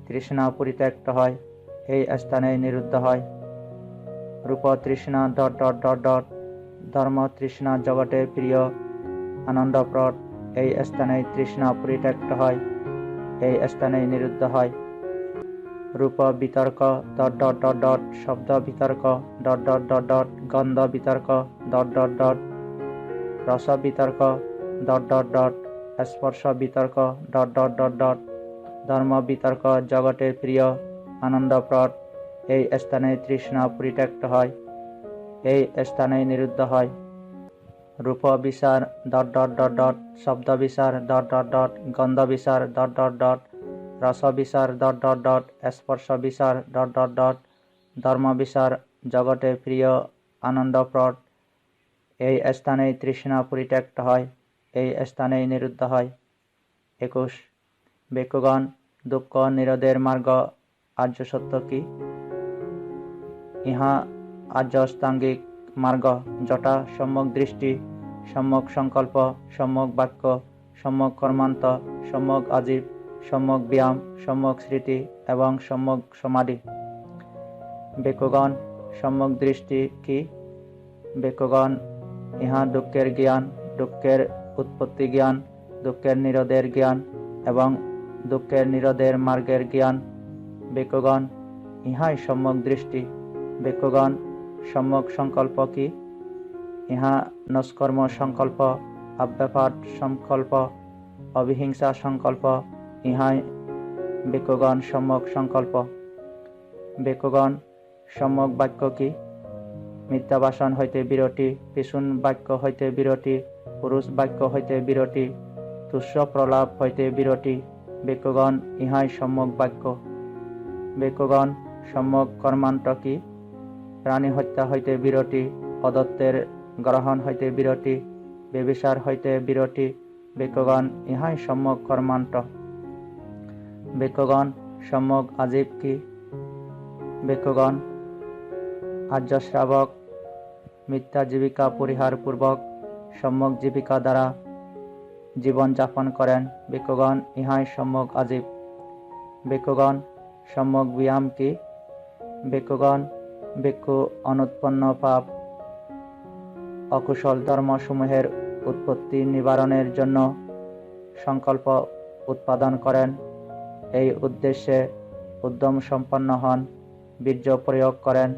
Speaker 1: তৃষ্ণা পরিত্যক্ত হয়, এই স্থানেই নিরুদ্ধ হয়। রূপ তৃষ্ণা ... ধর্ম তৃষ্ণা জগতে প্রিয়, আনন্দপ্রদ, এই স্থানেই তৃষ্ণা পরিত্যক্ত হয়, এই স্থানেই নিরুদ্ধ হয়। রূপ বিতর্ক ... শব্দ বিতর্ক ... গন্ধ বিতর্ক ... রস বিতর্ক ... স্পর্শ বিতর্ক ... ধর্ম বিতর্ক জগতে প্রিয়, আনন্দপ্রদ, এই স্থানেই তৃষ্ণা পরিত্যক্ত হয়, এই স্থানেই নিরুদ্ধ হয়। রূপ বিচার ... শব্দ বিচার ... গন্ধ বিচার ... রস বিচার ... স্পর্শ বিচার ... ধর্ম বিচার জগতে প্রিয়, আনন্দপ্রদ, এই স্থানেই তৃষ্ণা পরিত্যক্ত হয়, এই স্থানেই নিরুদ্ধ হয়। 21 ভিক্ষুগণ, দুঃখ নিরোধের মার্গ আর্য সত্য কি? ইহা আর্য অষ্টাঙ্গিক মার্গ, যথা সম্যক দৃষ্টি, সম্যক সংকল্প, সম্যক বাক্য, সম্যক কর্মান্ত, সম্যক আজীব, সম্যক ব্যায়াম, সম্যক স্মৃতি এবং সম্যক সমাধি। ভিক্ষুগণ, সম্যক দৃষ্টি কি? ভিক্ষুগণ, ইহা দুঃখের জ্ঞান, দুঃখের উৎপত্তি জ্ঞান, দুঃখের নিরোধের জ্ঞান এবং দুঃখের নিরোধের মার্গের জ্ঞান। ভিক্ষুগণ, ইহাই সম্যক দৃষ্টি। ভিক্ষুগণ, সম্যক সংকল্প কি? ইহা নষ্কর্ম সংকল্প, অব্যাপাদ সংকল্প, অবিহিংসা সংকল্প, ইহাই ভিক্ষুগণ সম্যক সংকল্প। ভিক্ষুগণ, সম্যক বাক্য কি? মিথ্যা ভাষণ হইতে বিরতি, পিছুন বাক্য হইতে বিরতি, পুরুষ বাক্য হইতে বিরতি, তুচ্ছ প্রলাপ হইতে বিরতি। ভিক্ষুগণ, ইহাই সম্যক বাক্য। ভিক্ষুগণ, সম্যক কর্মান্ত কি? প্রাণী হত্যা হইতে বিরতি, অদত্তের গ্রহণ হইতে বিরতি, ব্যভিচার হইতে বিরতি। ভিক্ষুগণ, ইহাই সম্যক কর্মান্ত। ভিক্ষুগণ, সম্যক আজীব কি? ভিক্ষুগণ, আর্য শ্রাবক মিথ্যা জীবিকা পরিহার পূর্বক সম্যক জীবিকা দ্বারা জীবন যাপন করেন। ভিক্ষুগণ, ইহাই সম্যক আজীব। ভিক্ষুগণ, সম্যক ব্যায়াম কি? ভিক্ষুগণ, ভিক্ষু অনুৎপন্ন পাপ, অকুশল ধর্মসমূহের উৎপত্তি নিবারণের জন্য সংকল্প উৎপাদন করেন, এই উদ্দেশ্যে উদ্যম সম্পন্ন হন, বীর্য প্রয়োগ করেন,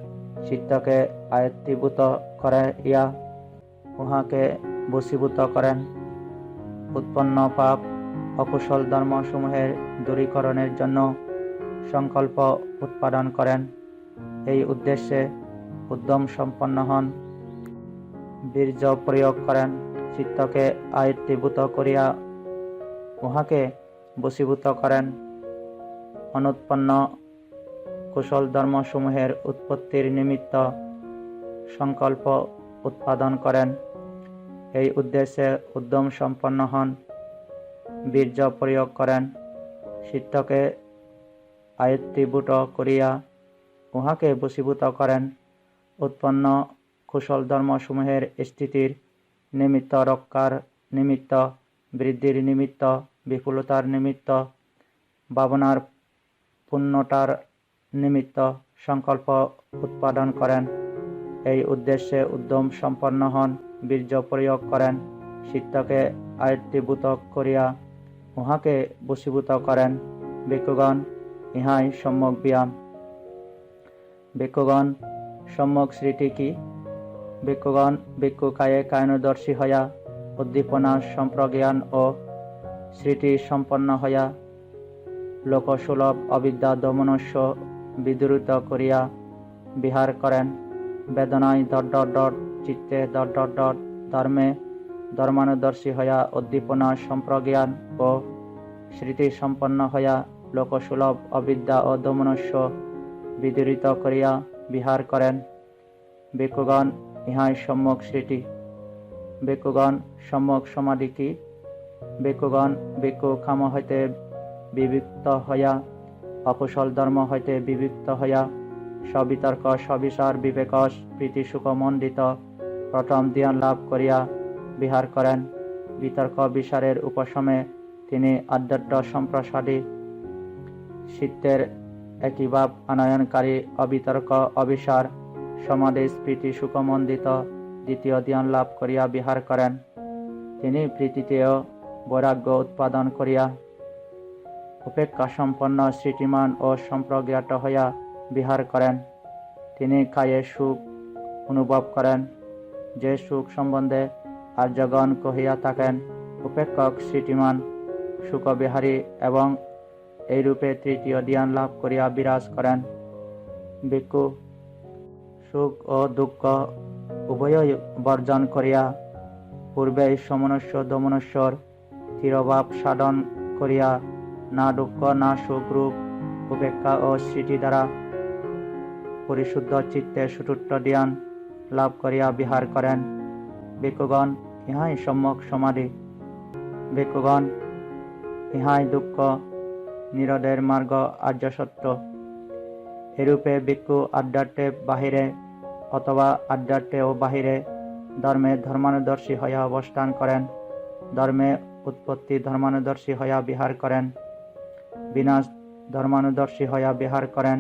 Speaker 1: চিত্তকে আয়ত্তীভূত করাইয়া উহাকে বশীভূত করেন, উৎপন্ন পাপ অকুশল ধর্মসমূহের দূরীকরণের জন্য সংকল্প উৎপাদন করেন, এই উদ্দেশ্যে উদ্যম সম্পন্ন হন, বীর্য প্রয়োগ করেন, চিত্তকে আয়ত্তীভূত করিয়া উহাকে বশীভূত করেন, অনুৎপন্ন কুশল ধর্মসমূহের উৎপত্তির নিমিত্ত সংকল্প উৎপাদন করেন, এই উদ্দেশ্যে উদ্যম সম্পন্ন হন, বীর্য প্রয়োগ করেন, চিত্তকে আয়ত্তীভূত করিয়া উহাকে বশীভূত করেন, উৎপন্ন কুশল ধর্মসমূহের স্থিতির নিমিত্ত রক্ষার নিমিত্ত, বৃদ্ধির নিমিত্ত, বিপুলতার নিমিত্ত, ভাবনার পূর্ণতার নিমিত্ত সংকল্প উৎপাদন করেন। এই উদ্দেশ্যে উদ্যম সম্পন্ন হন, বীর্য প্রয়োগ করেন, চিত্তকে আয়ত্তীভূত করিয়া উহাকে বশীভূত করেন। ভিক্ষুগণ, ইহাই সম্যক ব্যায়াম। ভিক্ষুগণ, সম্যক স্মৃতি কি? ভিক্ষুগণ, ভিক্ষু কায়ে কায়নদর্শী হইয়া উদ্দীপনা সম্প্রজ্ঞান ও স্মৃতি সম্পন্ন হইয়া লোকসুলভ অবিদ্যা দমনস্য বিদূরিত করিয়া বিহার করেন। বেদনায় চিত্তে ধর্মে ধর্মানুদর্শী হইয়া উদ্দীপনা সম্প্রজ্ঞান ও স্মৃতি সম্পন্ন হইয়া লোকসুলভ অবিদ্যা ও দমনস্য বিদূরিত করিয়া বিহার করেন। ভিক্ষুগণ, ইহাই সম্যক স্মৃতি। ভিক্ষুগণ, সম্যক সমাধি কি? ভিক্ষুগণ, ভিক্ষু কাম হইতে বিবিক্ত হইয়া, অকুশল ধর্ম হইতে বিবিক্ত হইয়া, সবিতর্ক সবিচার বিবেকস প্রীতি সুখমণ্ডিত প্রথম ধ্যান লাভ করিয়া বিহার করেন। বিতর্ক বিচারের উপশমে তিনি আধ্যাত্ম সম্প্রসাদী চিত্তের একীভাব আনয়নকারী অবিতর্ক অবিচার সমাধি প্রীতি সুখমণ্ডিত দ্বিতীয় ধ্যান লাভ করিয়া বিহার করেন। তিনি প্রীতিতেও বৈরাগ্য উৎপাদন করিয়া উপেক্ষা সম্পন্ন স্মৃতিমান ও সম্প্রজ্ঞাত হইয়া বিহার করেন। তিনি কায়ে সুখ অনুভব করেন, যে সুখ সম্বন্ধে আর্যগণ কহিয়া থাকেন উপেক্ষক স্মৃতিমান সুখবিহারী, এবং এইরূপে তৃতীয় ধ্যান লাভ করিয়া বিরাজ করেন। ভিক্ষু সুখ ও দুঃখ উভয়ই বর্জন করিয়া পূর্বেই সমনস্য দমনস্যর স্থিরভাব সাধন করিয়া না দুঃখ না সুখ রূপ উপেক্ষা ও স্মৃতি দ্বারা পরিশুদ্ধ চিত্তে সুটুট্ট ধ্যান লাভ করিয়া বিহার করেন। ভিক্ষুগণ, ইহাই সম্যক সমাধি। ভিক্ষুগণ, ইহাই দুঃখ নিরোধের মার্গ আর্য সত্য। এরূপে ভিক্ষু আধ্যাত্মে বাহিরে অথবা আধ্যাত্মে ও বাহিরে ধর্মে ধর্মানুদর্শী হইয়া অবস্থান করেন, ধর্মে উৎপত্তি ধর্মানুদর্শী হইয়া বিহার করেন, বিনাশ ধর্মানুদর্শী হইয়া বিহার করেন,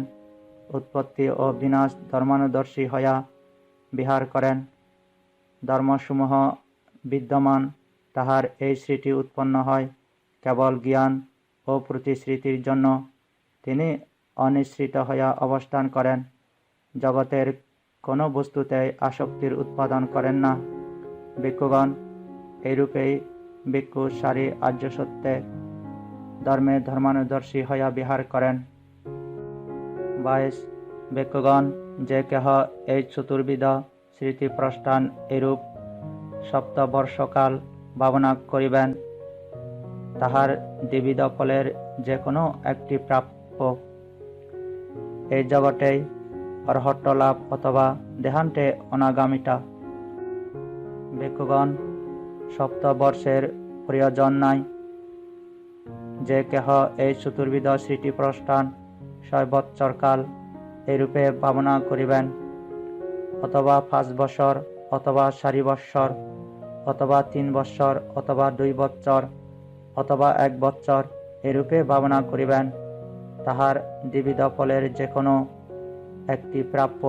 Speaker 1: উৎপত্তি ও বিনাশ ধর্মানুদর্শী হইয়া বিহার করেন। ধর্মসমূহ বিদ্যমান, তাহার এই স্মৃতি উৎপন্ন হয় কেবল জ্ঞান ও প্রতিশ্রুতির জন্য। তিনি অনিশ্রিত হইয়া অবস্থান করেন, জগতের কোনো বস্তুতে আসক্তির উৎপাদন করেন না। ভিক্ষুগণ, এইরূপেই ভিক্ষু সারি আর্য সত্যে ধর্মে ধর্মানুদর্শী হইয়া বিহার করেন। 22 ভিক্ষুগণ, যে কেহ এই চতুর্বিধ স্মৃতি প্রস্থান এরূপ সপ্তবর্ষকাল ভাবনা করিবেন, তাহার দ্বিবিধ ফলের যে কোনো একটি প্রাপ্য। এই জগতেই অর্হত্ব লাভ অথবা দেহান্তে অনাগামিতা। ভিক্ষুগণ, সপ্তবর্ষের প্রয়োজন নাই। যে কেহ এই চতুর্বিধ স্মৃতি প্রস্থান 6 বৎসরকাল এইরূপে ভাবনা করিবেন, অথবা 5 বৎসর, অথবা 4 বৎসর, অথবা 3 বৎসর, অথবা 2 বৎসর, অথবা 1 বৎসর এরূপে ভাবনা করিবেন, তাহার দ্বিবিধ ফলের যে কোনো একটি প্রাপ্য।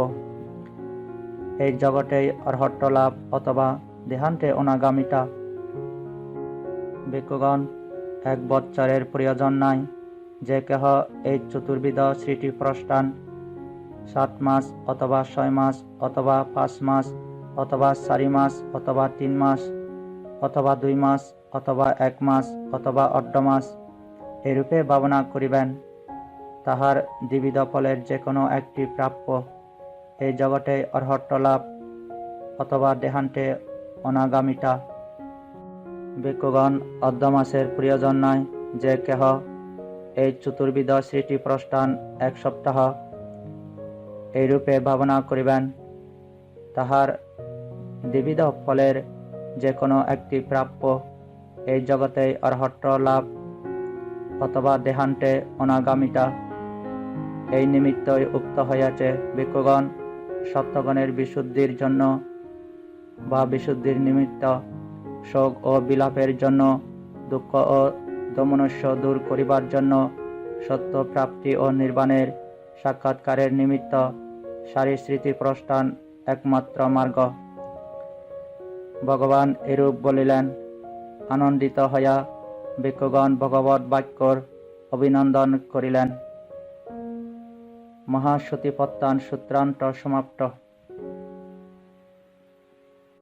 Speaker 1: এই জগতেই অর্হত্ব লাভ অথবা দেহান্তে অনাগামিতা। ভিক্ষুগণ, 1 বৎসরের প্রয়োজন নাই। যে কেহ এই চতুর্বিধ স্মৃতি প্রস্থান 7 মাস, অথবা 6 মাস, অথবা 5 মাস, অথবা 4 মাস, অথবা 3 মাস, অথবা 2 মাস, অথবা 1 মাস, অথবা অর্ধ মাস এরূপে ভাবনা করিবেন, তাহার দ্বিবিধ ফলের যে কোনো একটি প্রাপ্য। এই জগতে অর্হত্ব লাভ অথবা দেহান্তে অনাগামিতা। ভিক্ষুগণ, অর্ধ মাসের প্রয়োজন নাই। যে কেহ এই চতুর্বিধ স্মৃতি প্রস্থান 1 সপ্তাহ এইরূপে ভাবনা করিবেন, তাহার দ্বিবিধ ফলের যে কোনো একটি প্রাপ্য। এই জগতে অর্হত্ব লাভ অথবা দেহান্তে অনাগামিতা। এই নিমিত্তই উক্ত হইয়াছে, ভিক্ষুগণ, সত্যগণের বিশুদ্ধির জন্য বা বিশুদ্ধির নিমিত্ত শোক ও বিলাপের জন্য, দুঃখ ও দমনস্য দূর করিবার জন্য, সত্য প্রাপ্তি ও নির্বাণের সাক্ষাৎকারের নিমিত্ত সারি স্মৃতি প্রস্থান একমাত্র মার্গ। ভগবান এরূপ বলিলেন। আনন্দিত হইয়া ভিক্ষুগণ ভগবৎ বাক্যর অভিনন্দন করিলেন। মহাসতিপট্টান সূত্রান্ত সমাপ্ত।